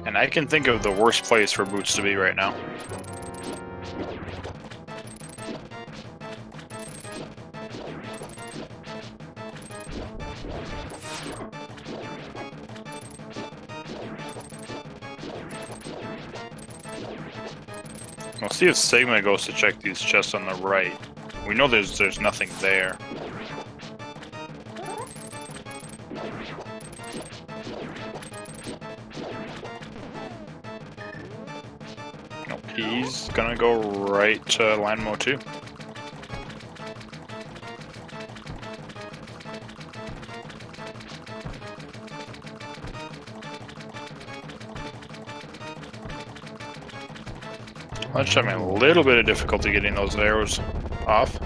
Speaker 2: And I can think of the worst place for boots to be right now. We'll see if Sigma goes to check these chests on the right. We know there's nothing there. Nope, he's gonna go right to Landmo 2. Let's having a little bit of difficulty getting those arrows off.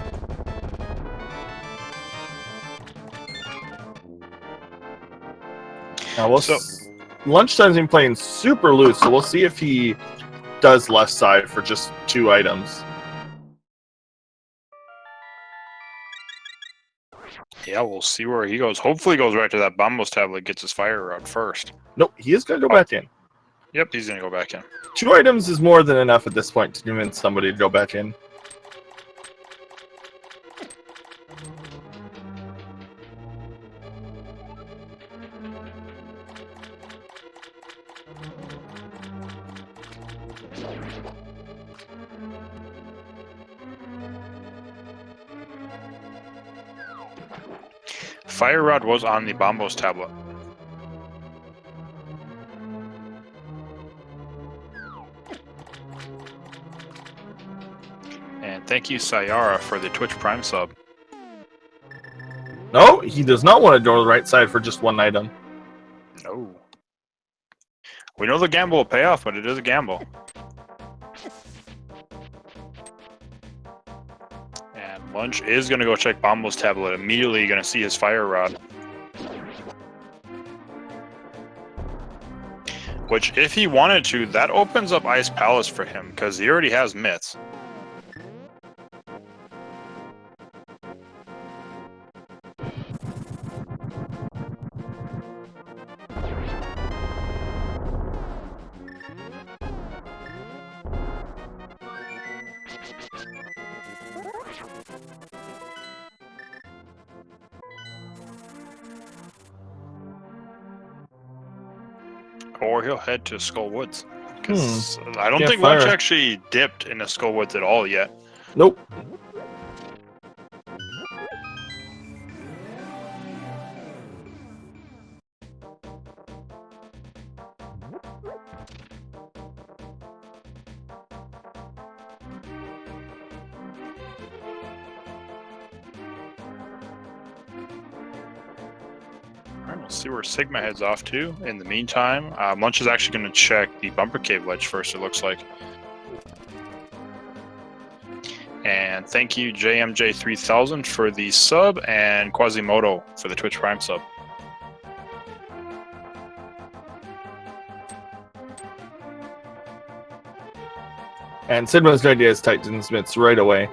Speaker 1: Now lunchtime's been playing super loose, so we'll see if he does left side for just 2 items.
Speaker 2: Yeah, we'll see where he goes. Hopefully he goes right to that Bombos tablet, gets his fire rod first.
Speaker 1: Nope, he is going to go back in.
Speaker 2: Yep, he's gonna go back in.
Speaker 1: 2 items is more than enough at this point to convince somebody to go back in.
Speaker 2: Fire Rod was on the Bombos tablet. And thank you, Sayara, for the Twitch Prime sub.
Speaker 1: No, he does not want to go to the right side for just 1 item.
Speaker 2: No. We know the gamble will pay off, but it is a gamble. And Lunch is going to go check Bombo's tablet. Immediately going to see his Fire Rod. Which, if he wanted to, that opens up Ice Palace for him, because he already has Myths. Or he'll head to Skull Woods. Because I don't think Lunch actually dipped into Skull Woods at all yet.
Speaker 1: Nope.
Speaker 2: Alright, we'll see where Sigma heads off to. In the meantime, Lunch is actually going to check the Bumper Cave ledge first, it looks like. And thank you, JMJ3000 for the sub, and Quasimodo for the Twitch Prime sub.
Speaker 1: And Sigma's idea is Titan Smiths right away.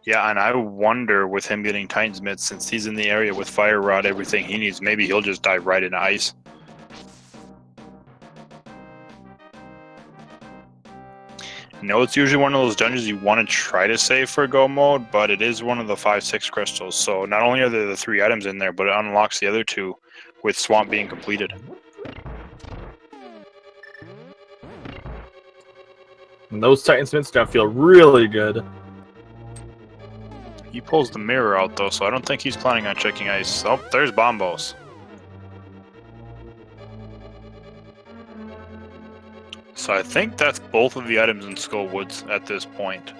Speaker 2: Yeah, and I wonder with him getting Titan's Myth, since he's in the area with Fire Rod, everything he needs, maybe he'll just dive right into Ice. No, it's usually one of those dungeons you want to try to save for go mode, but it is one of the 5-6 crystals, so not only are there the 3 items in there, but it unlocks the other 2 with Swamp being completed.
Speaker 1: And those Titan Smiths gonna feel really good.
Speaker 2: He pulls the mirror out though, so I don't think he's planning on checking Ice. Oh, there's Bombos. So I think that's both of the items in Skull Woods at this point.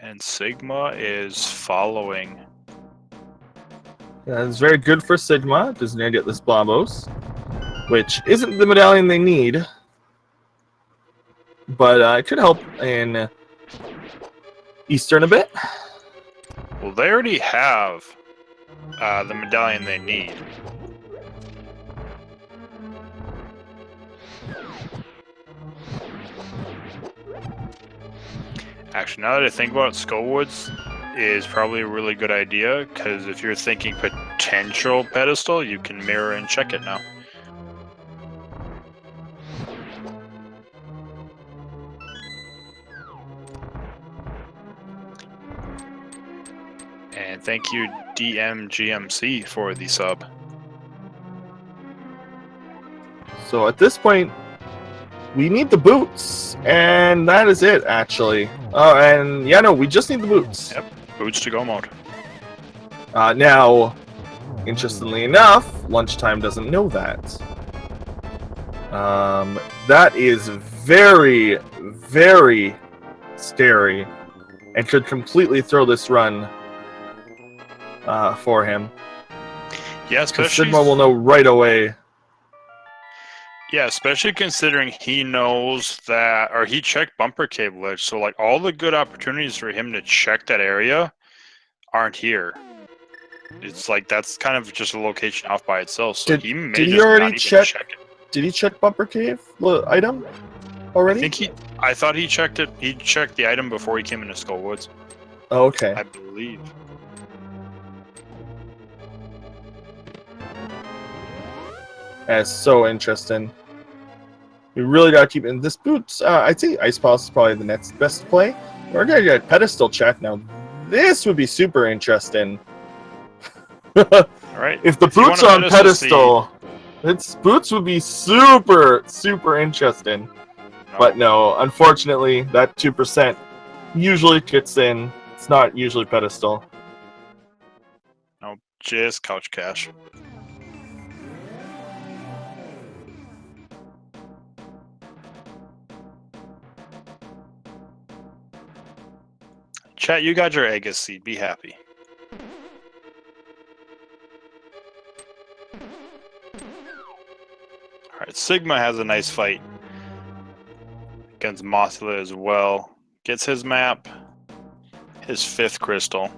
Speaker 2: And Sigma is following.
Speaker 1: Yeah, it's very good for Sigma. Doesn't need to get this Bombos, which isn't the medallion they need, but it could help in Eastern a bit.
Speaker 2: Well, they already have the medallion they need. Actually, now that I think about it, Skullwoods is probably a really good idea, because if you're thinking potential pedestal, you can mirror and check it now. And thank you, DMGMC, for the sub.
Speaker 1: So at this point, we need the boots, and that is it, actually. Oh, and yeah, no, we just need the boots.
Speaker 2: Yep, boots to go mode.
Speaker 1: Now, interestingly enough, Lunchtime doesn't know that. That is very, very scary, and could completely throw this run for him.
Speaker 2: Yeah, especially
Speaker 1: Sigma will know right away.
Speaker 2: Yeah, especially considering he knows that, or he checked Bumper Cave Ledge, so like all the good opportunities for him to check that area aren't here. It's like that's kind of just a location off by itself, so he may
Speaker 1: did he
Speaker 2: just
Speaker 1: already
Speaker 2: not even check it.
Speaker 1: Did he check Bumper Cave item already?
Speaker 2: I thought he checked it. He checked the item before he came into Skull Woods.
Speaker 1: Oh, okay.
Speaker 2: I believe.
Speaker 1: That's so interesting. We really gotta keep in this boots. I'd say Ice Palace is probably the next best play. We're gonna get pedestal check now. This would be super interesting.
Speaker 2: All right.
Speaker 1: If the
Speaker 2: If you
Speaker 1: boots
Speaker 2: want
Speaker 1: are
Speaker 2: a
Speaker 1: on
Speaker 2: pedestal
Speaker 1: pedestal, its boots would be super interesting.
Speaker 2: No.
Speaker 1: But no, unfortunately, that 2% usually kicks in. It's not usually pedestal.
Speaker 2: No, just couch cash. Chat, you got your egg seed. Be happy. Alright, Sigma has a nice fight against Mothula as well. Gets his map, his 5th crystal.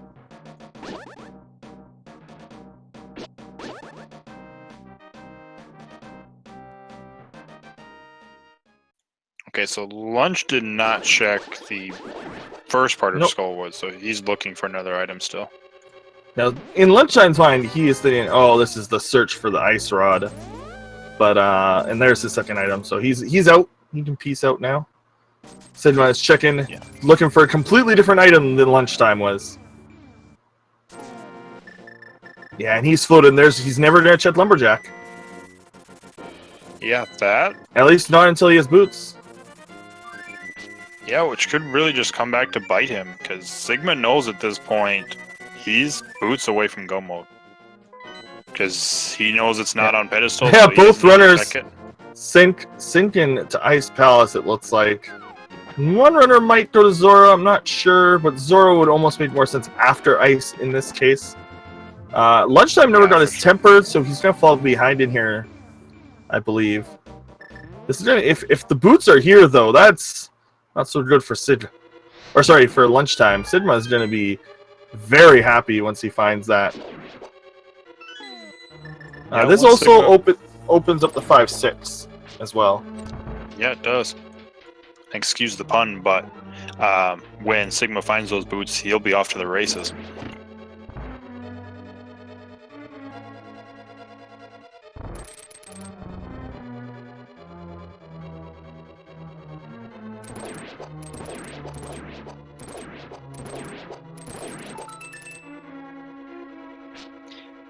Speaker 2: Okay, so Lunch did not check the first part of
Speaker 1: Nope.
Speaker 2: Skullwood, so he's looking for another item still.
Speaker 1: Now, in Lunchtime's mind, he is thinking, "Oh, this is the search for the ice rod." But and there's the second item, so he's out. He can peace out now. Sigma is checking, looking for a completely different item than Lunchtime was. Yeah, and he's floating. He's never gonna check Lumberjack.
Speaker 2: Yeah, that.
Speaker 1: At least not until he has boots.
Speaker 2: Yeah, which could really just come back to bite him, because Sigma knows at this point he's boots away from go mode. Because he knows it's not on pedestal.
Speaker 1: Yeah,
Speaker 2: so he
Speaker 1: both
Speaker 2: doesn't need to
Speaker 1: runners
Speaker 2: check it.
Speaker 1: sinking to Ice Palace, it looks like. One runner might go to Zora, I'm not sure, but Zora would almost make more sense after Ice in this case. Lunchtime never got his temper, so he's gonna fall behind in here, I believe. This is gonna, if the boots are here though, that's not so good for for Lunchtime. Sigma is gonna be very happy once he finds that. This also opens up the 5-6 as well.
Speaker 2: Yeah, it does. Excuse the pun, but when Sigma finds those boots, he'll be off to the races.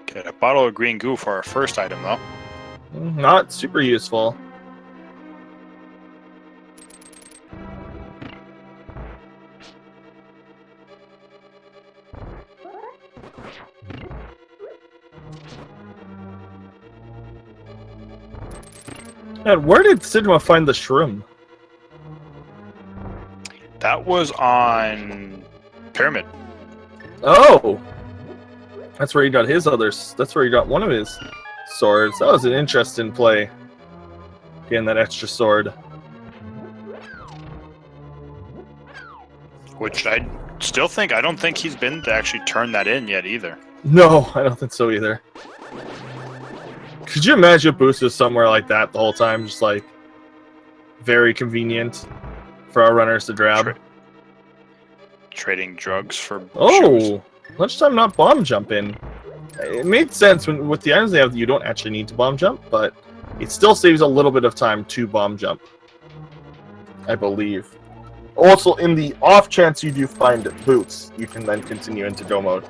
Speaker 2: Get a bottle of green goo for our first item, though.
Speaker 1: Not super useful. And where did Sigma find the shroom?
Speaker 2: That was on Pyramid.
Speaker 1: Oh! That's where he got his others. That's where he got one of his swords. That was an interesting play. Getting that extra sword.
Speaker 2: Which I still think, I don't think he's been to actually turn that in yet either.
Speaker 1: No, I don't think so either. Could you imagine boosters somewhere like that the whole time? Just like, very convenient for our runners to grab.
Speaker 2: Trading drugs for
Speaker 1: shoes. Lunchtime not bomb jumping. It made sense with the items they have, you don't actually need to bomb jump, but it still saves a little bit of time to bomb jump, I believe. Also, in the off chance you do find boots, you can then continue into go mode.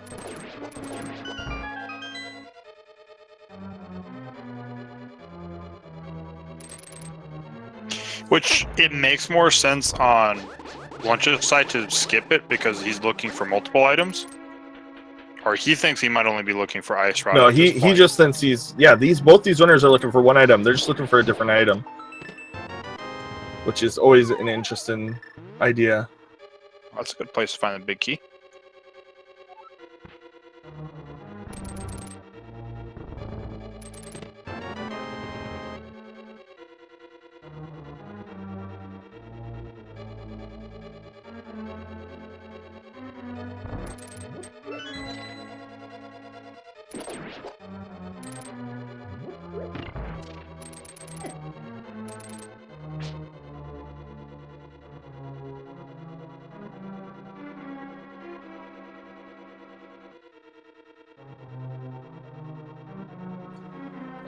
Speaker 2: Which, it makes more sense on Lunch's side to skip it because he's looking for multiple items. Or he thinks he might only be looking for Ice Rod.
Speaker 1: No, he just thinks he's... Yeah, both these runners are looking for one item. They're just looking for a different item. Which is always an interesting idea.
Speaker 2: That's a good place to find the big key.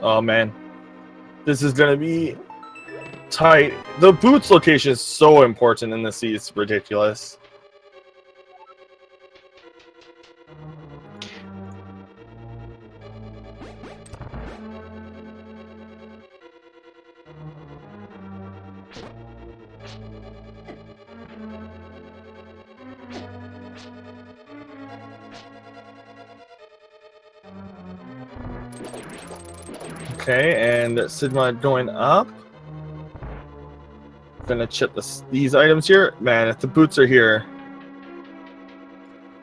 Speaker 1: Oh man, this is gonna be tight. The boots location is so important in this sea. It's ridiculous. Okay, and Sigma going up. Gonna chip these items here. Man, if the boots are here,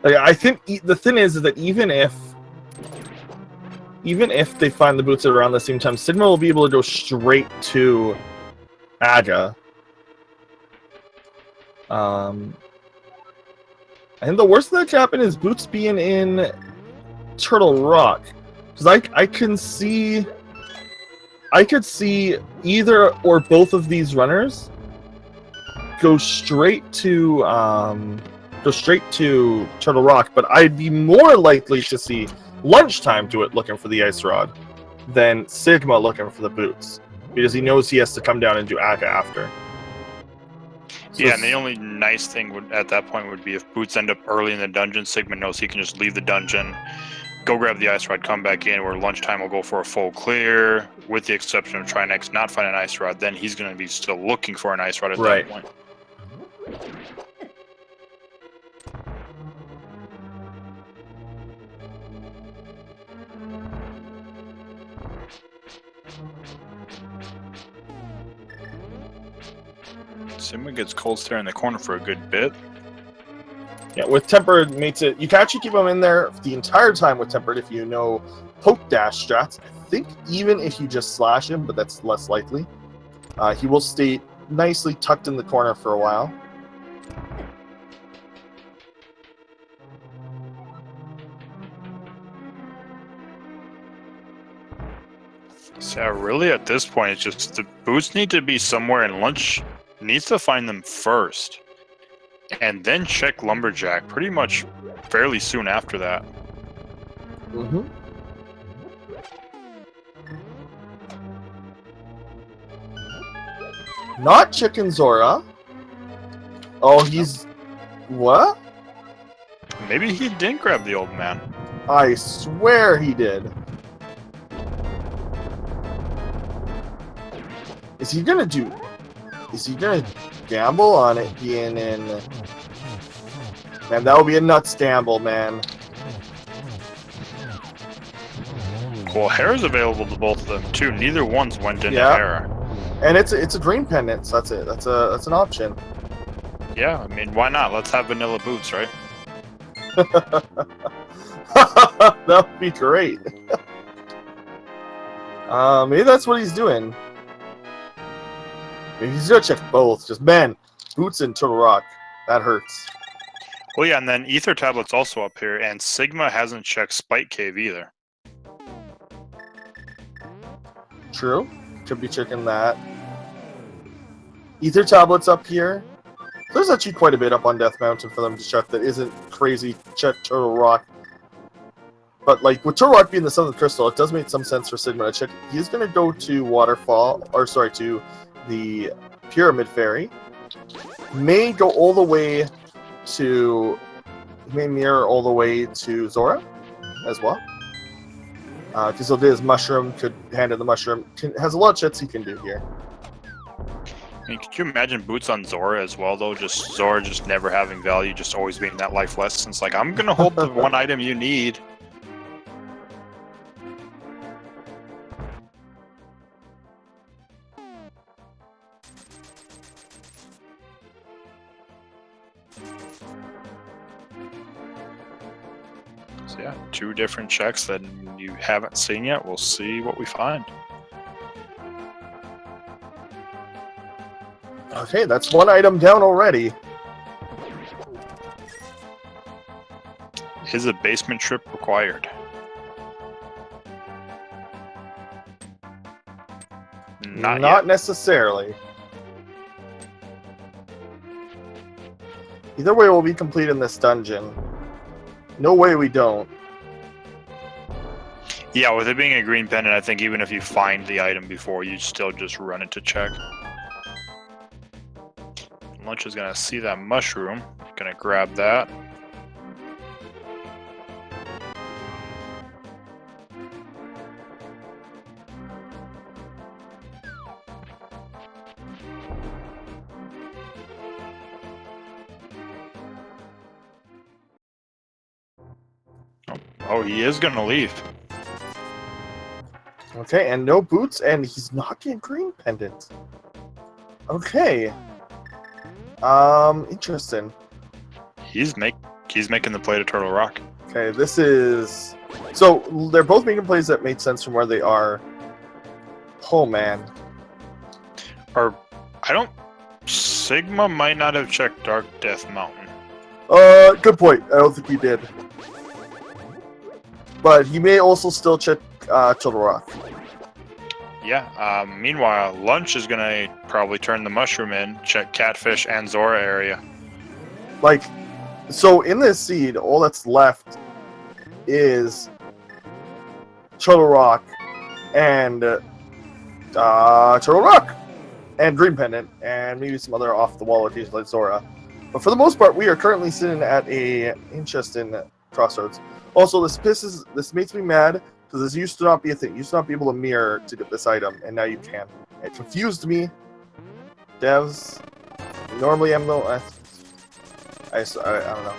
Speaker 1: like, I think the thing is that even if they find the boots at around the same time, Sigma will be able to go straight to Aga. I think the worst that could happen is boots being in Turtle Rock, because I could see either or both of these runners go straight to Turtle Rock, but I'd be more likely to see Lunchtime do it looking for the Ice Rod than Sigma looking for the boots, because he knows he has to come down and do Aga after. So
Speaker 2: yeah, and the only nice thing at that point would be if boots end up early in the dungeon, Sigma knows he can just leave the dungeon, go grab the Ice Rod, come back in, where Lunchtime will go for a full clear, with the exception of Trinex not find an Ice Rod. Then he's going to be still looking for an Ice Rod at that point. Sigma gets cold stare in the corner for a good bit.
Speaker 1: Yeah, with Tempered makes it... You can actually keep him in there the entire time with Tempered if you know poke dash strats. I think even if you just slash him, but that's less likely. He will stay nicely tucked in the corner for a while.
Speaker 2: So really at this point, it's just the boots need to be somewhere, and Lunch needs to find them first. And then check Lumberjack pretty much fairly soon after that.
Speaker 1: Mm-hmm. Not Chicken Zora. Oh, he's... What?
Speaker 2: Maybe he didn't grab the old man.
Speaker 1: I swear he did. Is he gonna gamble on it being in... Man, that would be a nuts gamble, man.
Speaker 2: Well, hair's available to both of them too. Neither one's went into
Speaker 1: Yeah.
Speaker 2: hair.
Speaker 1: And it's a dream pendant, so that's it. That's an option.
Speaker 2: Yeah, I mean, why not? Let's have vanilla boots, right?
Speaker 1: That would be great. Maybe that's what he's doing. Maybe he's gonna check both. Just, man, boots and Turtle Rock. That hurts.
Speaker 2: Well, yeah, and then Ether Tablet's also up here, and Sigma hasn't checked Spike Cave either.
Speaker 1: True. Could be checking that. Ether Tablet's up here. There's actually quite a bit up on Death Mountain for them to check that isn't crazy check Turtle Rock. But like with Turtle Rock being the Southern Crystal, it does make some sense for Sigma to check. He's gonna go to to the Pyramid Fairy. May go all the way to... May mirror all the way to Zora as well. Because he'll do his mushroom, could hand in the mushroom. Has a lot of checks he can do here.
Speaker 2: I mean, could you imagine boots on Zora as well, though? Just Zora just never having value, just always being that life lesson. It's like, I'm gonna hold the one item you need. So yeah, 2 different checks that you haven't seen yet. We'll see what we find.
Speaker 1: Okay, that's 1 item down already.
Speaker 2: Is a basement trip required? Not yet.
Speaker 1: Necessarily. Either way, we'll be completing this dungeon. No way we don't.
Speaker 2: Yeah, with it being a green pendant, I think even if you find the item before, you still just run it to check. Lunch is gonna see that mushroom. Gonna grab that. Oh, he is gonna leave.
Speaker 1: Okay, and no boots, and he's not getting green pendant. Okay. Interesting.
Speaker 2: He's making the play to Turtle Rock.
Speaker 1: Okay, this is... So, they're both making plays that made sense from where they are. Oh, man.
Speaker 2: Or, I don't... Sigma might not have checked Dark Death Mountain.
Speaker 1: Good point. I don't think he did. But he may also still check Turtle Rock.
Speaker 2: Yeah, meanwhile, Lunch is gonna probably turn the mushroom in, check Catfish and Zora area.
Speaker 1: Like, so in this seed, all that's left is Turtle Rock and Turtle Rock and Dream Pendant and maybe some other off-the-wall locations like Zora. But for the most part, we are currently sitting at a interesting crossroads. Also, this makes me mad because this used to not be a thing. You used to not be able to mirror to get this item, and now you can. It confused me. Devs, normally I'm no. I don't know.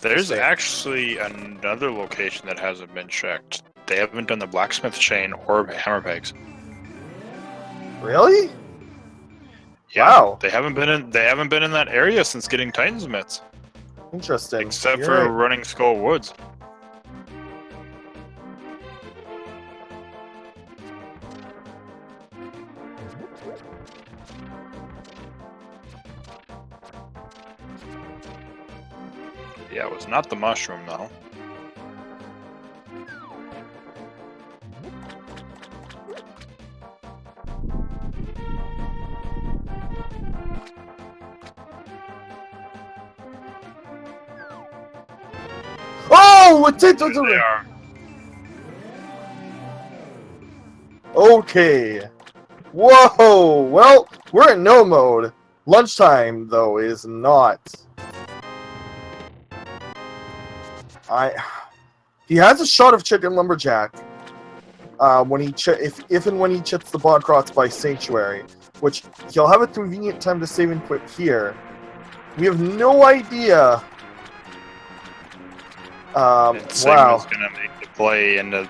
Speaker 2: There's actually another location that hasn't been checked. They haven't done the blacksmith chain or hammer pegs.
Speaker 1: Really?
Speaker 2: Yeah,
Speaker 1: wow.
Speaker 2: They haven't been in that area since getting Titan's Mitts.
Speaker 1: Interesting.
Speaker 2: Except
Speaker 1: You're
Speaker 2: for
Speaker 1: right.
Speaker 2: Running Skull Woods. Yeah, it was not the mushroom though.
Speaker 1: Oh, it's
Speaker 2: There they are.
Speaker 1: Okay. Whoa. Well, we're in no mode. Lunchtime though is not. He has a shot of Chicken Lumberjack when he if and when he checks the Bodcrots by Sanctuary, which he'll have a convenient time to save and quit here. We have no idea.
Speaker 2: And
Speaker 1: Wow.
Speaker 2: Sigma's gonna make the play into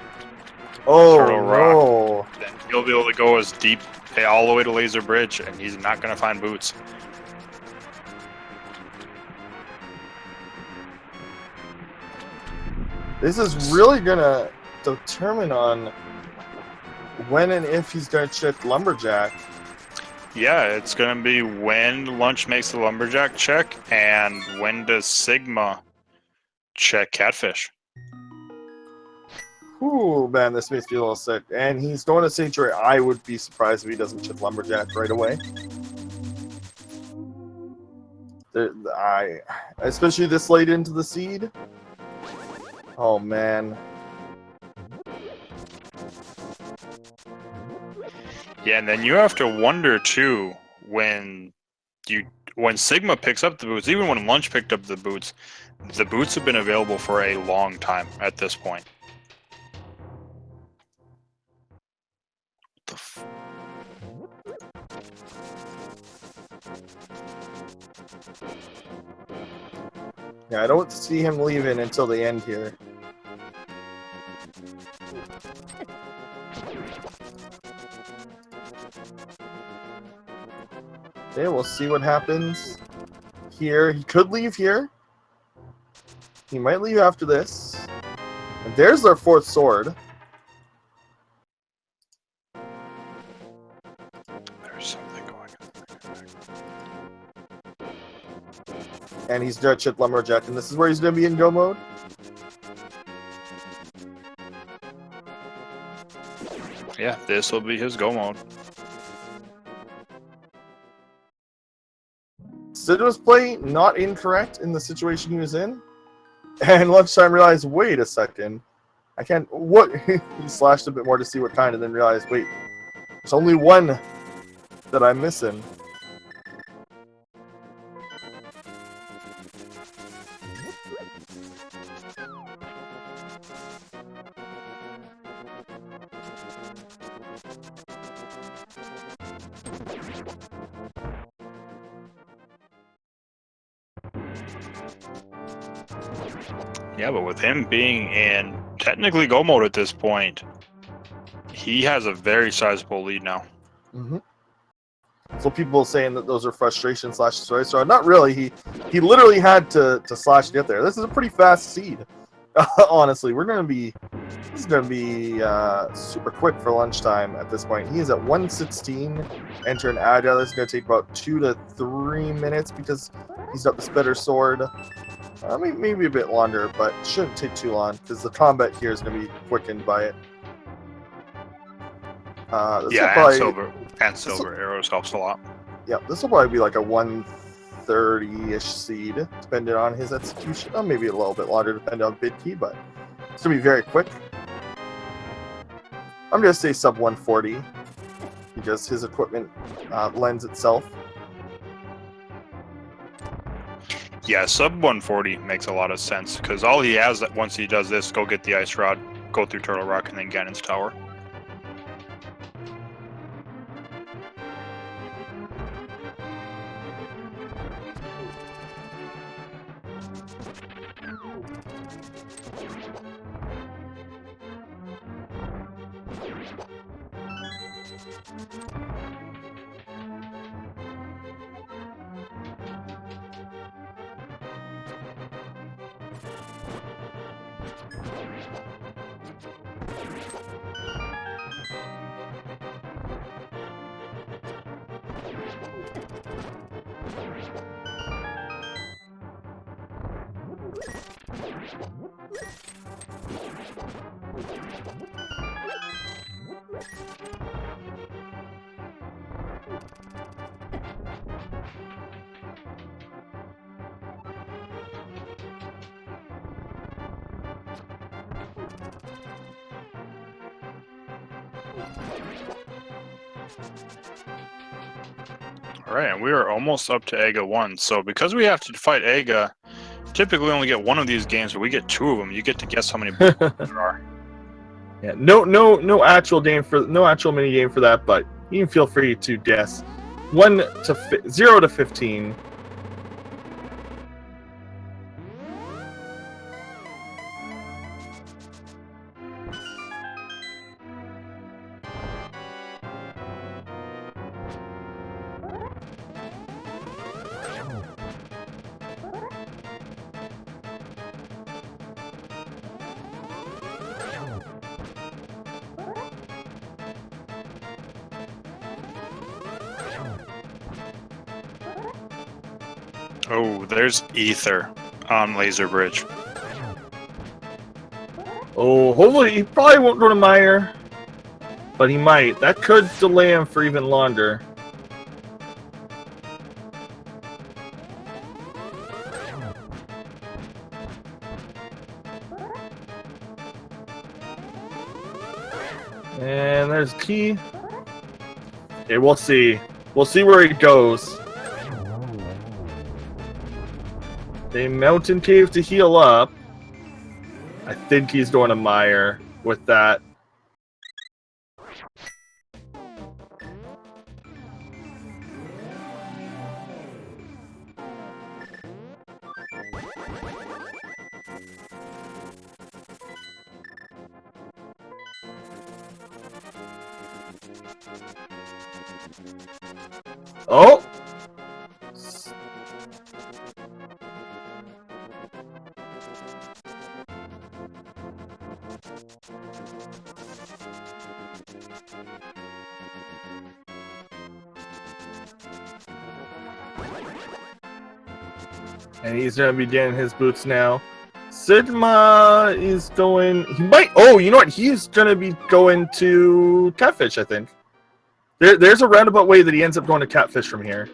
Speaker 1: Oh
Speaker 2: Turtle Rock.
Speaker 1: no.
Speaker 2: Then he'll be able to go as deep all the way to Laser Bridge, and he's not gonna find boots.
Speaker 1: This is really gonna determine on when and if he's gonna check Lumberjack.
Speaker 2: Yeah, it's gonna be when Lunch makes the Lumberjack check, and when does Sigma check Catfish.
Speaker 1: Ooh, man, this makes me a little sick. And he's going to Sanctuary. I would be surprised if he doesn't chip Lumberjack right away. Especially this late into the seed. Oh, man.
Speaker 2: Yeah, and then you have to wonder too when Sigma picks up the boots, even when Lunch picked up the boots have been available for a long time at this point.
Speaker 1: Yeah, I don't see him leaving until the end here. Okay, we'll see what happens here. He could leave here. He might leave after this. And there's their fourth sword.
Speaker 2: There's something going on.
Speaker 1: And he's Dirt Chip Lumberjack, and this is where he's going to be in go mode.
Speaker 2: Yeah, this will be his go mode.
Speaker 1: Sid's play not incorrect in the situation he was in. And Lunchtime realized, wait a second. I can't. What? He slashed a bit more to see what kind, and then realized, wait, there's only one that I'm missing.
Speaker 2: Yeah, but with him being in technically go mode at this point, he has a very sizable lead now.
Speaker 1: Mm-hmm. So people saying that those are frustration slashes, right? So not really. He literally had to slash to get there. This is a pretty fast seed. Honestly, this is gonna be super quick for lunchtime at this point. He is at 116. Enter an agile. This is gonna take about 2 to 3 minutes because he's got this better sword. Maybe a bit longer, but shouldn't take too long because the combat here is gonna be quickened by it.
Speaker 2: And silver arrows helps a lot.
Speaker 1: Yeah, this will probably be like a 130-ish seed, depending on his execution. Oh, maybe a little bit longer, depending on bid key, but it's gonna be very quick. I'm gonna say sub 140 because his equipment lends itself.
Speaker 2: Yeah, sub 140 makes a lot of sense because all he has once he does this, go get the ice rod, go through Turtle Rock, and then Ganon's Tower. Alright, and we are almost up to Aga 1. So because we have to fight Aga, typically only get one of these games, but we get 2 of them. You get to guess how many there are.
Speaker 1: Yeah, no actual mini game for that, but you can feel free to guess. 0 to 15.
Speaker 2: Oh, there's Ether on Laser Bridge.
Speaker 1: Oh, hopefully he probably won't go to Meyer, but he might. That could delay him for even longer. And there's key. Okay, we'll see. We'll see where he goes. A mountain cave to heal up. I think he's going to Meyer with that. Oh! And he's going to be getting his boots now. Sigma is going... He might... Oh, you know what? He's going to be going to Catfish, I think. There's a roundabout way that he ends up going to Catfish from here.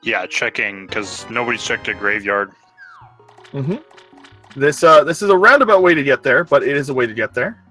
Speaker 2: Yeah, checking, because nobody's checked a graveyard.
Speaker 1: Mm-hmm. This is a roundabout way to get there, but it is a way to get there.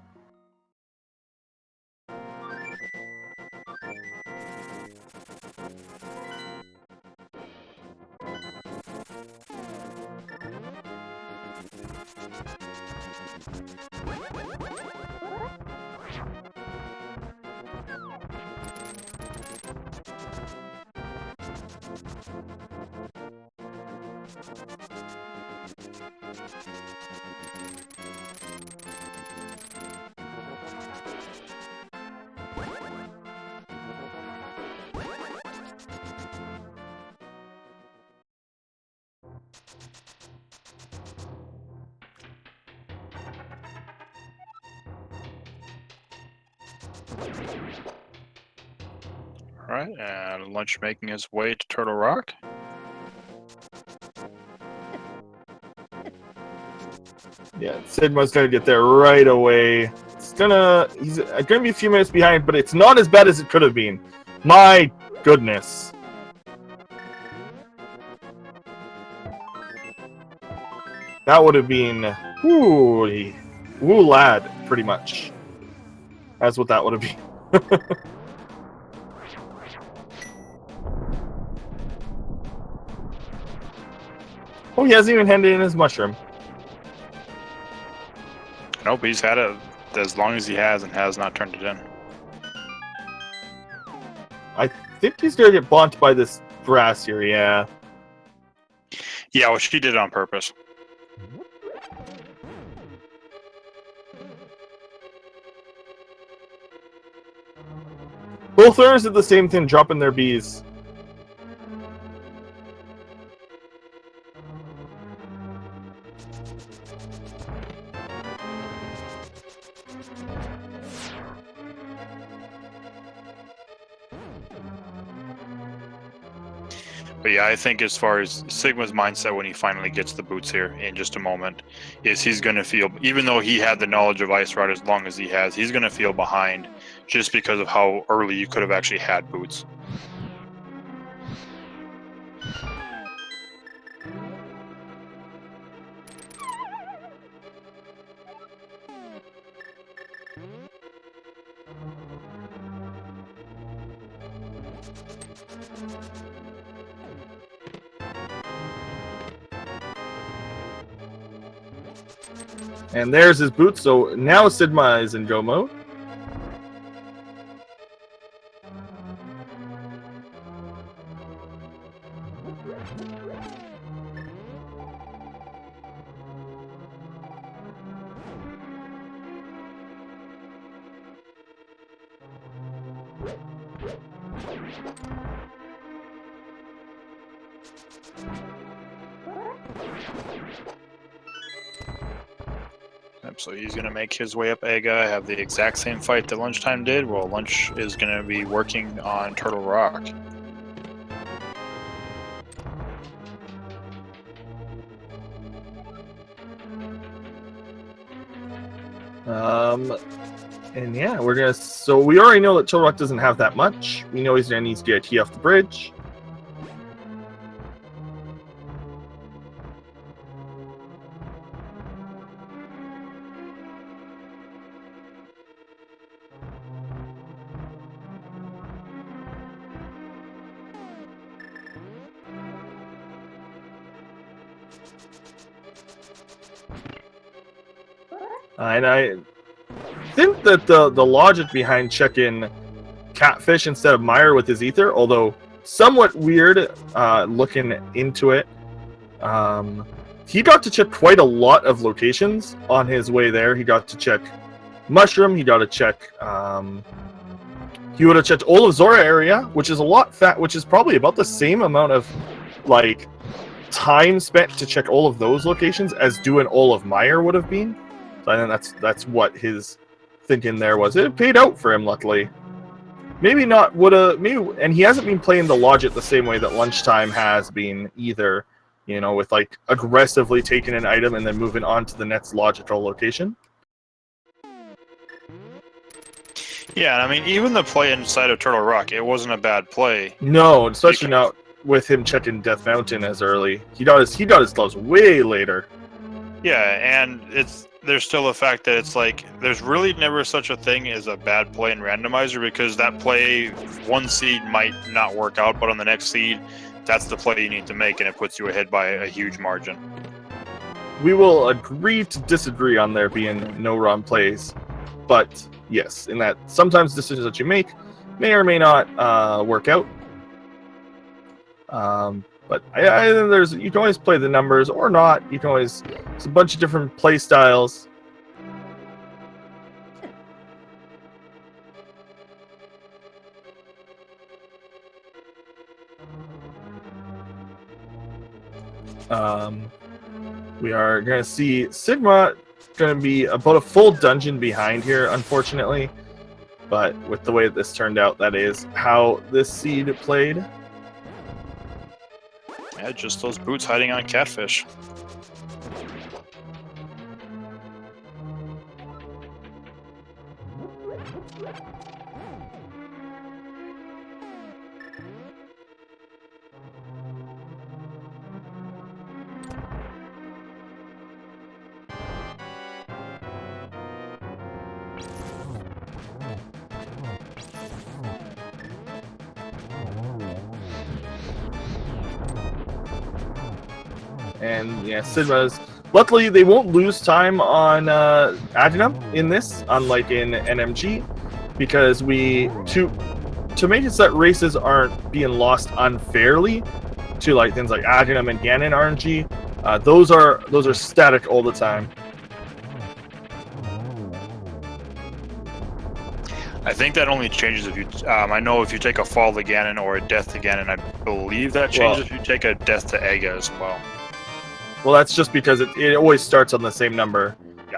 Speaker 2: Alright, and Lunch making his way to Turtle Rock.
Speaker 1: Yeah, Sigma's gonna get there right away. He's gonna be a few minutes behind, but it's not as bad as it could have been. My goodness. That would have been woo lad, pretty much. That's what that would have been. Oh, he hasn't even handed in his mushroom.
Speaker 2: Nope, he's had it as long as he has and has not turned it in.
Speaker 1: I think he's gonna get bumped by this grass here, yeah.
Speaker 2: Yeah, well, she did it on purpose.
Speaker 1: Both owners did the same thing, dropping their bees.
Speaker 2: But yeah, I think as far as Sigma's mindset when he finally gets the boots here in just a moment, is he's going to feel, even though he had the knowledge of Ice Rod as long as he has, he's going to feel behind just because of how early you could have actually had boots.
Speaker 1: And there's his boots, so now Sigma is in go mode.
Speaker 2: So he's going to make his way up Ega, have the exact same fight that Lunchtime did. Well, Lunch is going to be working on Turtle Rock.
Speaker 1: And yeah, we're gonna. So we already know that Turtle Rock doesn't have that much. We know he's gonna need to get a key off the bridge. And I think that the logic behind checking Catfish instead of Meyer with his ether, although somewhat weird looking into it, he got to check quite a lot of locations on his way there. He got to check Mushroom. He got to check. He would have checked all of Zora area, which is a lot which is probably about the same amount of like time spent to check all of those locations as doing all of Meyer would have been. So I think that's what his thinking there was. It paid out for him, luckily. Maybe not would have. Maybe, and he hasn't been playing the logic the same way that Lunchtime has been either. You know, with like aggressively taking an item and then moving on to the next logical location.
Speaker 2: Yeah, I mean, even the play inside of Turtle Rock, it wasn't a bad play.
Speaker 1: No, especially not with him checking Death Mountain as early. He got his gloves way later.
Speaker 2: Yeah, and there's still the fact that it's like there's really never such a thing as a bad play in randomizer, because that play, one seed might not work out, but on the next seed, that's the play you need to make, and it puts you ahead by a huge margin.
Speaker 1: We will agree to disagree on there being no wrong plays, but yes, in that sometimes decisions that you make may or may not work out. But you can always play the numbers or not. You can always, there's a bunch of different play styles. We are going to see Sigma going to be about a full dungeon behind here, unfortunately. But with the way that this turned out, that is how this seed played.
Speaker 2: Yeah, just those boots hiding on catfish.
Speaker 1: And yeah, Sigma's. Luckily, they won't lose time on Adrenum in this, unlike in NMG, because to make it so that races aren't being lost unfairly to like things like Adrenum and Ganon RNG. Those are static all the time.
Speaker 2: I think that only changes if you. I know if you take a fall to Ganon or a death to Ganon, I believe that changes if you take a death to Ega as well.
Speaker 1: Well, that's just because it always starts on the same number,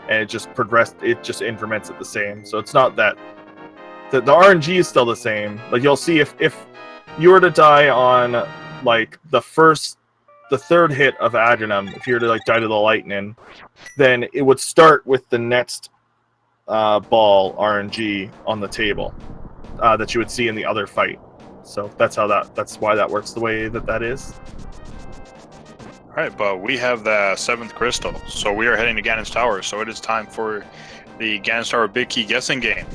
Speaker 1: and it just increments at the same. So it's not that the RNG is still the same. Like you'll see if you were to die on like the third hit of Adrenum, if you were to like die to the lightning, then it would start with the next ball RNG on the table that you would see in the other fight. So that's why that works the way that is.
Speaker 2: Alright, but we have the 7th crystal, so we are heading to Ganon's Tower, so it is time for the Ganon's Tower Big Key guessing game.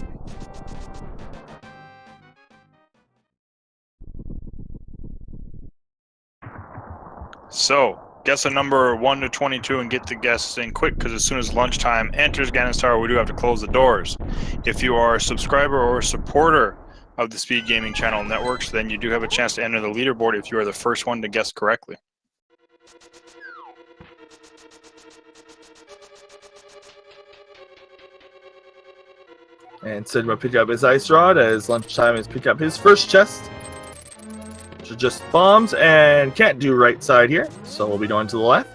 Speaker 2: So, guess a number 1 to 22 and get the guesses in quick, because as soon as lunchtime enters Ganon's Tower, we do have to close the doors. If you are a subscriber or a supporter of the Speed Gaming Channel Networks, then you do have a chance to enter the leaderboard if you are the first one to guess correctly.
Speaker 1: And Sigma pick up his ice rod as lunchtime is pick up his first chest. Which are just bombs and can't do right side here, so we'll be going to the left.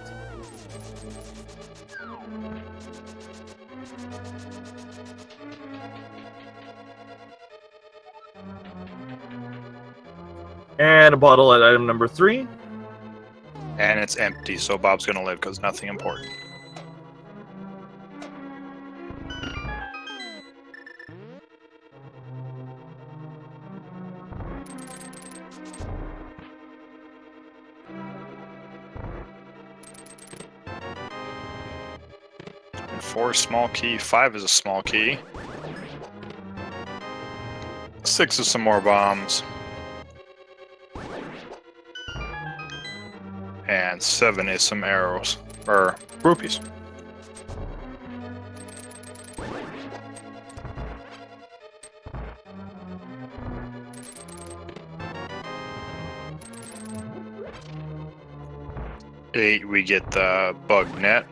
Speaker 1: And a bottle at item number 3.
Speaker 2: And it's empty, so Bob's gonna live because nothing important. And 4 is small key, 5 is a small key. 6 is some more bombs. And 7 is some arrows, or rupees. Eight, we get the bug net.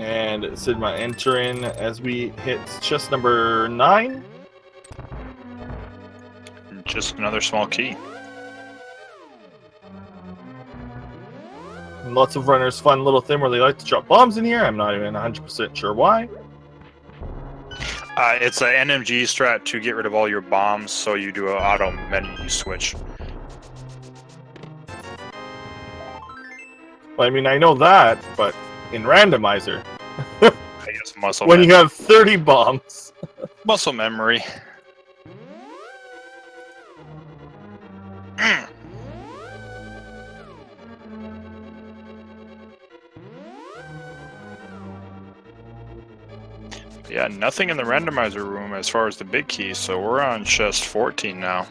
Speaker 1: And Sigma entering as we hit chest number 9.
Speaker 2: Just another small key.
Speaker 1: And lots of runners, fun little thing where they like to drop bombs in here. I'm not even 100% sure why.
Speaker 2: It's an NMG strat to get rid of all your bombs, so you do an auto menu switch.
Speaker 1: Well, I mean, I know that, but in Randomizer,
Speaker 2: I guess muscle
Speaker 1: when
Speaker 2: memory.
Speaker 1: you have 30 bombs.
Speaker 2: Muscle memory. Yeah, nothing in the randomizer room as far as the big keys, so we're on chest 14 now.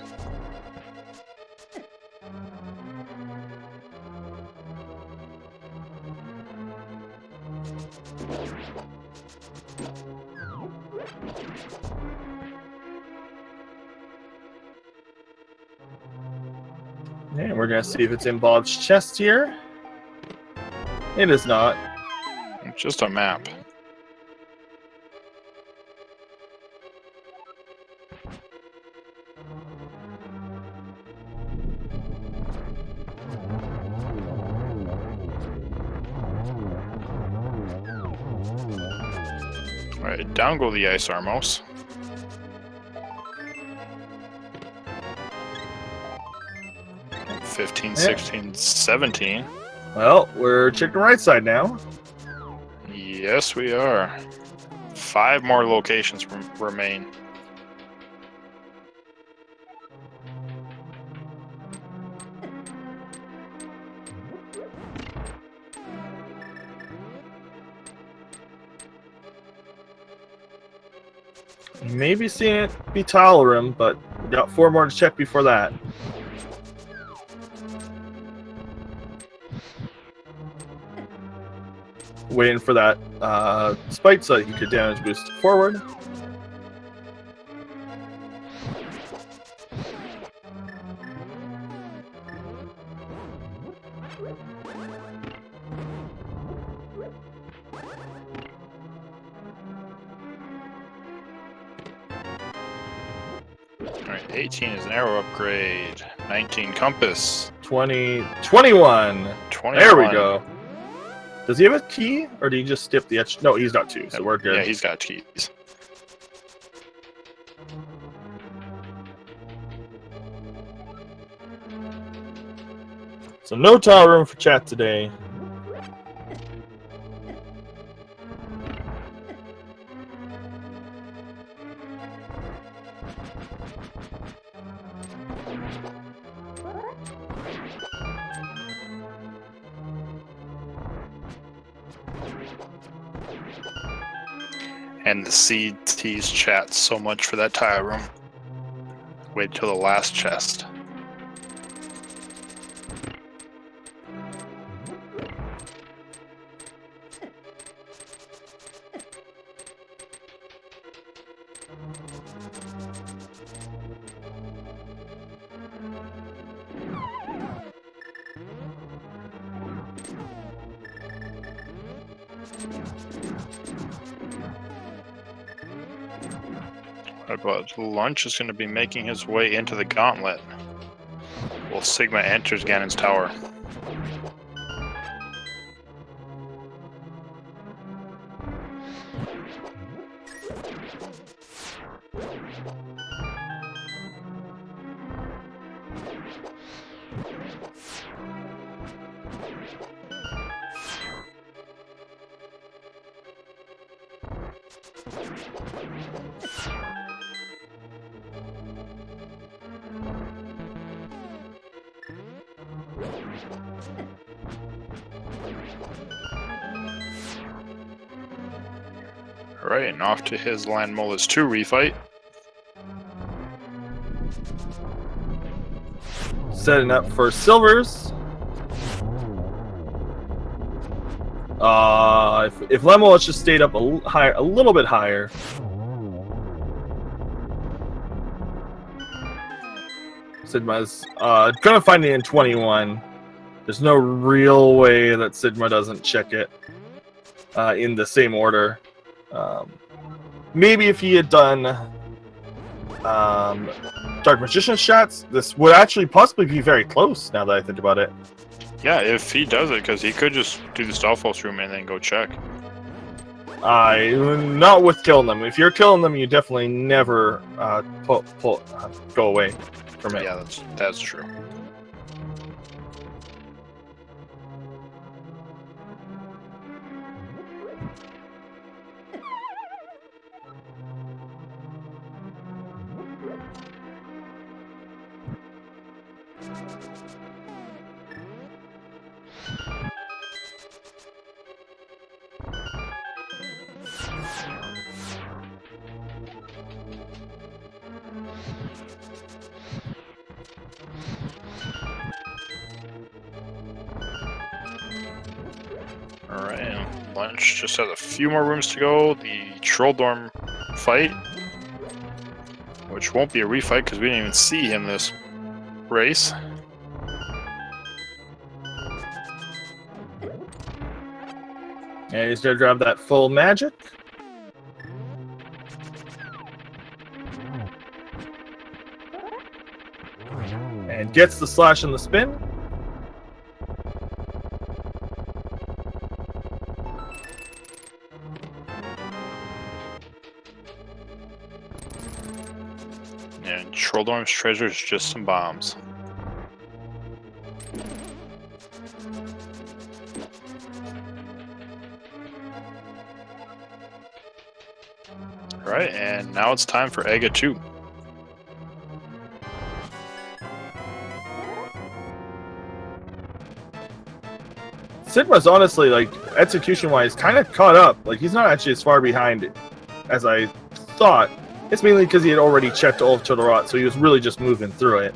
Speaker 1: And we're gonna see if it's in Bob's chest here. It is not.
Speaker 2: It's just a map. Alright, down go the ice armos. And 15, 16, 17.
Speaker 1: Well, we're chicken right side now.
Speaker 2: Yes, we are. 5 more locations remain.
Speaker 1: Maybe seeing it be tile room, but we got 4 more to check before that. Waiting for that spike so that you could damage boost forward.
Speaker 2: Alright, 18 is an arrow upgrade. 19 compass.
Speaker 1: 20, 21.
Speaker 2: 21.
Speaker 1: There we go. Does he have a key, or did he just skip the etch? No, he's got 2, so we're good.
Speaker 2: Yeah, he's got keys.
Speaker 1: So no tile room for chat today.
Speaker 2: And the CT's chat so much for that tile room. Wait till the last chest. But Lunch is going to be making his way into the gauntlet. Well, Sigma enters Ganon's tower. Alright, and off to his Land Molus 2 refight.
Speaker 1: Setting up for silvers. If Lemolus just stayed up a little bit higher. Sigma's gonna find it in 21. There's no real way that Sigma doesn't check it in the same order. Maybe if he had done Dark Magician's shots, this would actually possibly be very close, now that I think about it.
Speaker 2: Yeah, if he does it, because he could just do the Stalfos room and then go check.
Speaker 1: Not with killing them. If you're killing them, you definitely never go away from it.
Speaker 2: Yeah, that's true. Alright, and Lunch just has a few more rooms to go. The Troll Dorm fight, which won't be a refight because we didn't even see him this race.
Speaker 1: And he's gonna grab that full magic. And gets the slash and the spin.
Speaker 2: And Troll Dorm's treasure is just some bombs. Alright, and now it's time for Ega 2.
Speaker 1: Sigma's honestly, like, execution-wise, kind of caught up. Like, he's not actually as far behind as I thought. It's mainly because he had already checked all to the rot, so he was really just moving through it.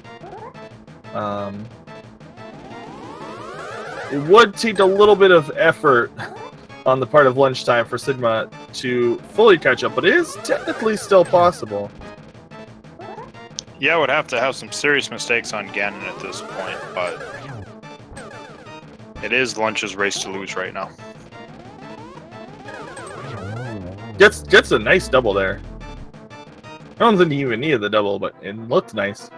Speaker 1: It would take a little bit of effort on the part of Lunchtime for Sigma to fully catch up, but it is technically still possible.
Speaker 2: Yeah, I would have to have some serious mistakes on Ganon at this point, but it is Lunch's race to lose right now.
Speaker 1: Gets a nice double there. I don't think he even needed the double, but it looked nice.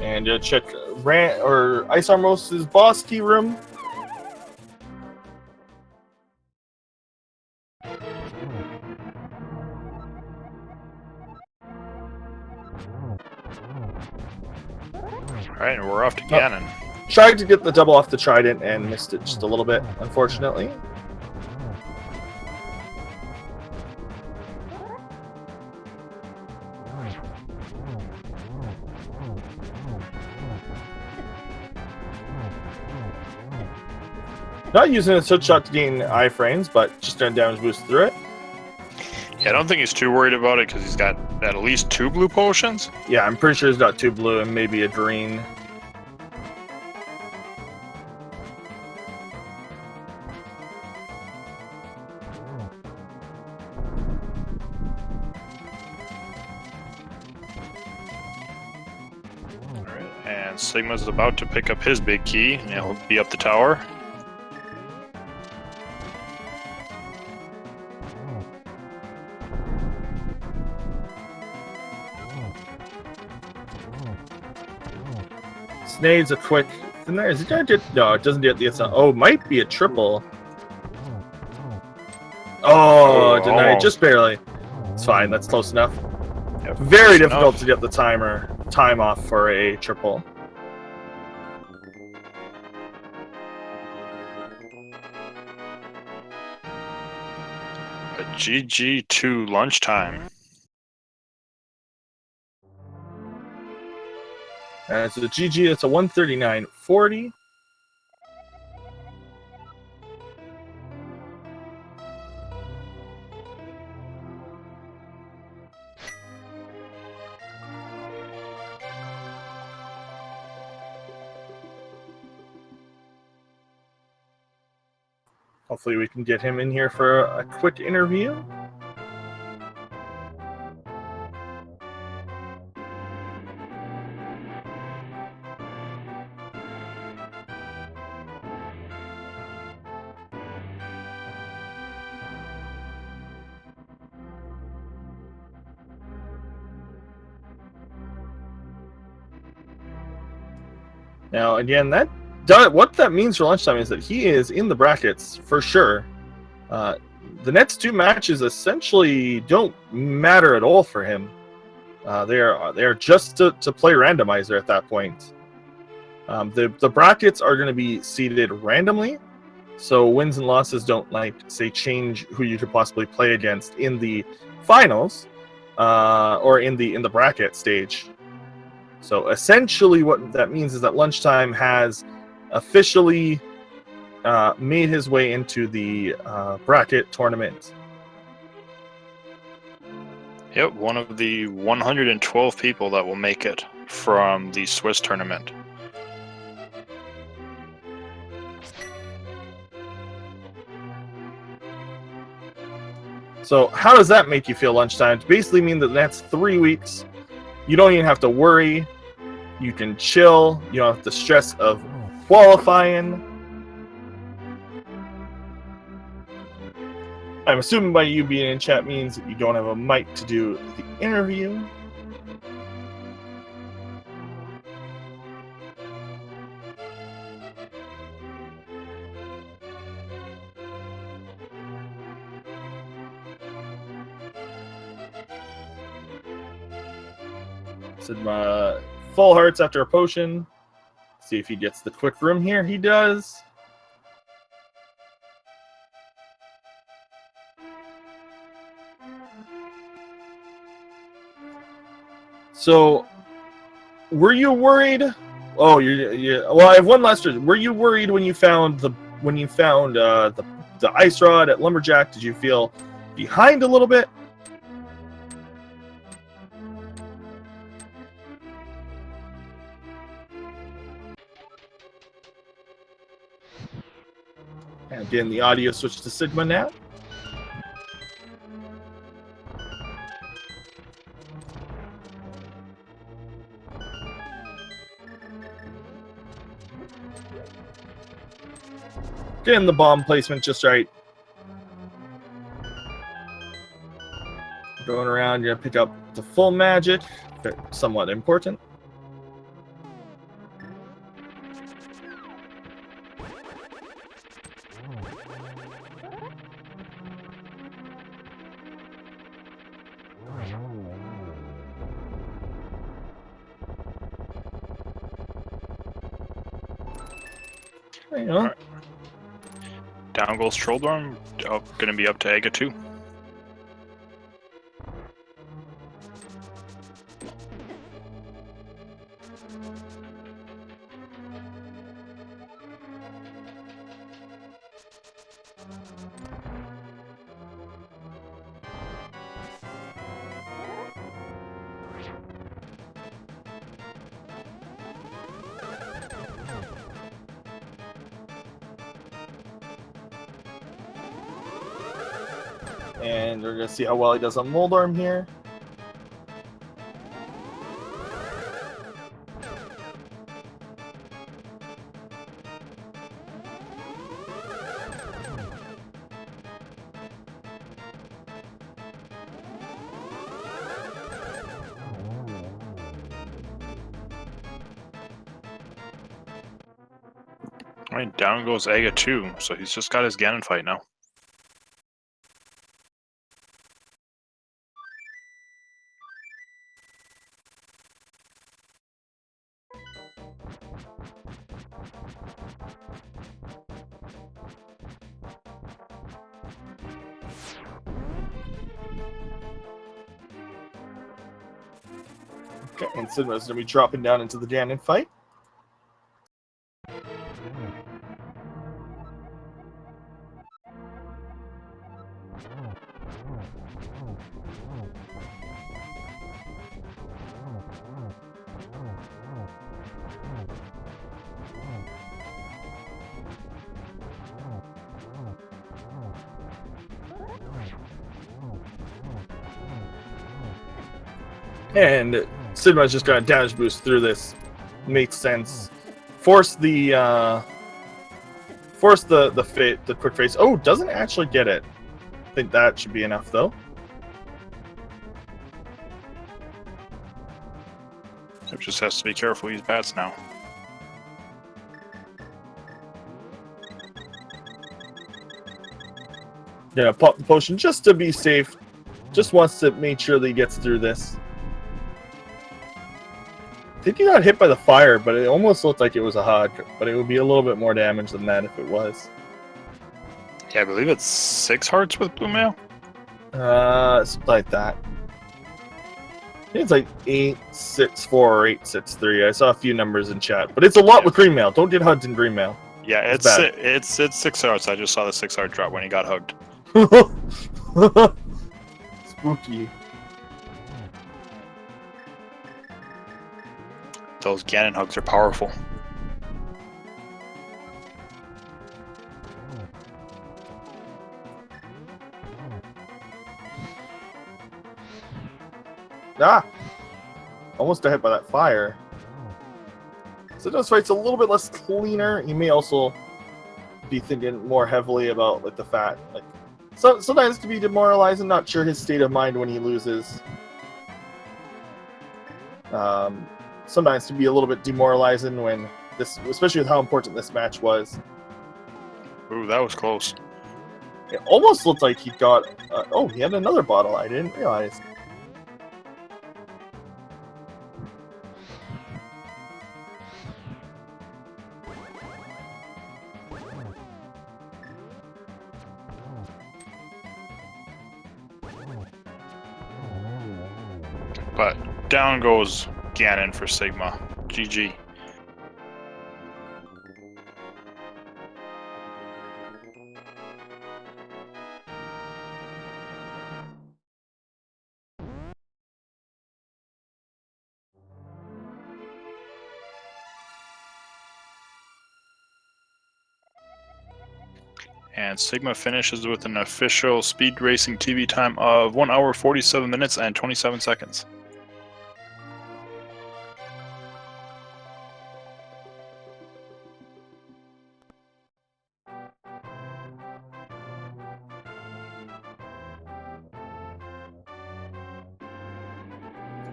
Speaker 1: And check Ice Armos's boss key room.
Speaker 2: Alright, and we're off to Ganon.
Speaker 1: Tried to get the double off the Trident and missed it just a little bit, unfortunately. Not using a switch shot to gain iframes, but just doing damage boost through it.
Speaker 2: Yeah, I don't think he's too worried about it because he's got at least 2 blue potions.
Speaker 1: Yeah, I'm pretty sure he's got 2 blue and maybe a green.
Speaker 2: Alright, and Sigma's about to pick up his big key, and he'll be up the tower.
Speaker 1: Snade's a quick. Is it gonna get? No, it doesn't get the. Oh, might be a triple. Oh, denied just barely. It's fine. That's close enough.
Speaker 2: Yep,
Speaker 1: Very difficult to get the time off for a triple.
Speaker 2: A GG2 Lunchtime.
Speaker 1: So the GG, it's a 139.40. Hopefully we can get him in here for a quick interview. Now, again, what that means for lunchtime is that he is in the brackets for sure. The next two matches essentially don't matter at all for him. They are just to play randomizer at that point. The brackets are going to be seeded randomly, so wins and losses don't change who you could possibly play against in the finals or in the bracket stage. So essentially, what that means is that lunchtime has officially made his way into the bracket tournament.
Speaker 2: Yep, one of the 112 people that will make it from the Swiss tournament.
Speaker 1: So how does that make you feel, lunchtime? It basically means that that's 3 weeks. You don't even have to worry. You can chill. You don't have the stress of qualifying. I'm assuming by you being in chat means that you don't have a mic to do the interview. Some full hearts after a potion. See if he gets the quick room here. He does. So, were you worried? Oh, well, I have one last question. Were you worried when you found the ice rod at Lumberjack? Did you feel behind a little bit? And again, the audio switched to Sigma now. Getting the bomb placement just right. Going around, you're gonna pick up the full magic. Somewhat important. You know.
Speaker 2: Right. Down goes Trolldorm. Going to be up to Ega 2.
Speaker 1: And we're going to see how well he does on Moldorm here.
Speaker 2: Alright, down goes Ega 2, so he's just got his Ganon fight now.
Speaker 1: Okay, and Sigma's going to be dropping down into the Ganon fight. And Sigma's just got a damage boost through this. Makes sense. Force the quick phase. Oh, doesn't actually get it. I think that should be enough though.
Speaker 2: So just has to be careful, he's bats now.
Speaker 1: gonna pop the potion just to be safe. Just wants to make sure that he gets through this. I think he got hit by the fire, but it almost looked like it was a hug. But it would be a little bit more damage than that if it was.
Speaker 2: Yeah, I believe it's 6 hearts with blue mail.
Speaker 1: Something like that. I think it's like 864 or 863. I saw a few numbers in chat, but it's a lot with green mail. Don't get hugged in green mail.
Speaker 2: Yeah, it's 6 hearts. I just saw the 6 heart drop when he got hugged.
Speaker 1: Spooky.
Speaker 2: Those Ganon hugs are powerful.
Speaker 1: Ah! Almost got hit by that fire. So this fight's a little bit less cleaner. You may also be thinking more heavily about like the fact, like sometimes it can be demoralizing. Not sure his state of mind when he loses. Sometimes it can be a little bit demoralizing when this, especially with how important this match was.
Speaker 2: Ooh, that was close.
Speaker 1: It almost looked like he got. Oh, he had another bottle. I didn't realize.
Speaker 2: But down goes Ganon for Sigma. GG. And Sigma finishes with an official speed racing TV time of 1 hour 47 minutes and 27 seconds.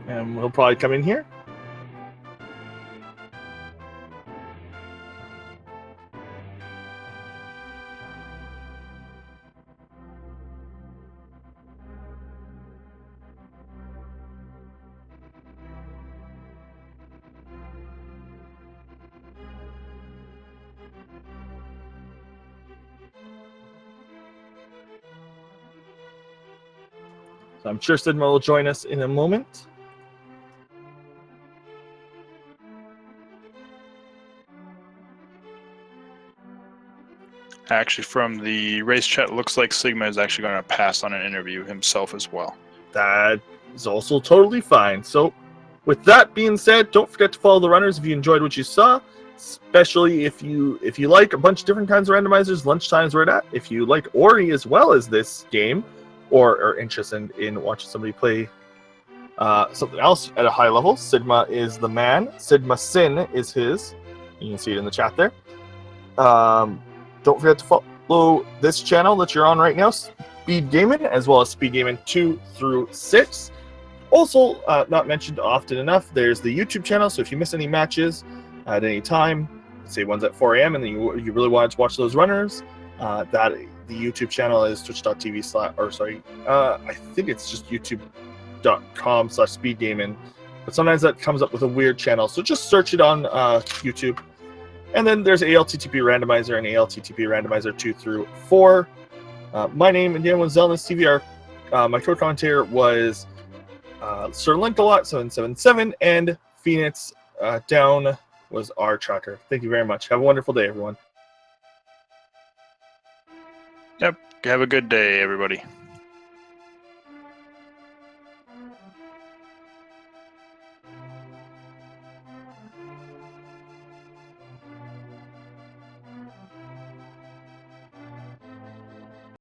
Speaker 1: And he'll probably come in here. So I'm sure Sigma will join us in a moment.
Speaker 2: Actually, from the race chat, looks like Sigma is actually going to pass on an interview himself as well.
Speaker 1: That is also totally fine. So, with that being said, don't forget to follow the runners if you enjoyed what you saw. Especially if you like a bunch of different kinds of randomizers, lunchtime's where it at. If you like Ori as well as this game, or are interested in watching somebody play something else at a high level, Sigma is the man. Sigma Sin is his. You can see it in the chat there. Don't forget to follow this channel that you're on right now, Speed Gaming, as well as Speed Gaming 2 through 6. Also, not mentioned often enough, there's the YouTube channel, so if you miss any matches at any time, say one's at 4 a.m. and then you really wanted to watch those runners, the YouTube channel is twitch.tv/ I think it's just youtube.com/speedgaming, but sometimes that comes up with a weird channel, so just search it on YouTube. And then there's ALTTP Randomizer and ALTTP Randomizer 2 through 4. My name again was Zelda TV. My co-commentator was Sir Linkalot777, and Phoenix Down was our tracker. Thank you very much. Have a wonderful day, everyone.
Speaker 2: Yep. Have a good day, everybody.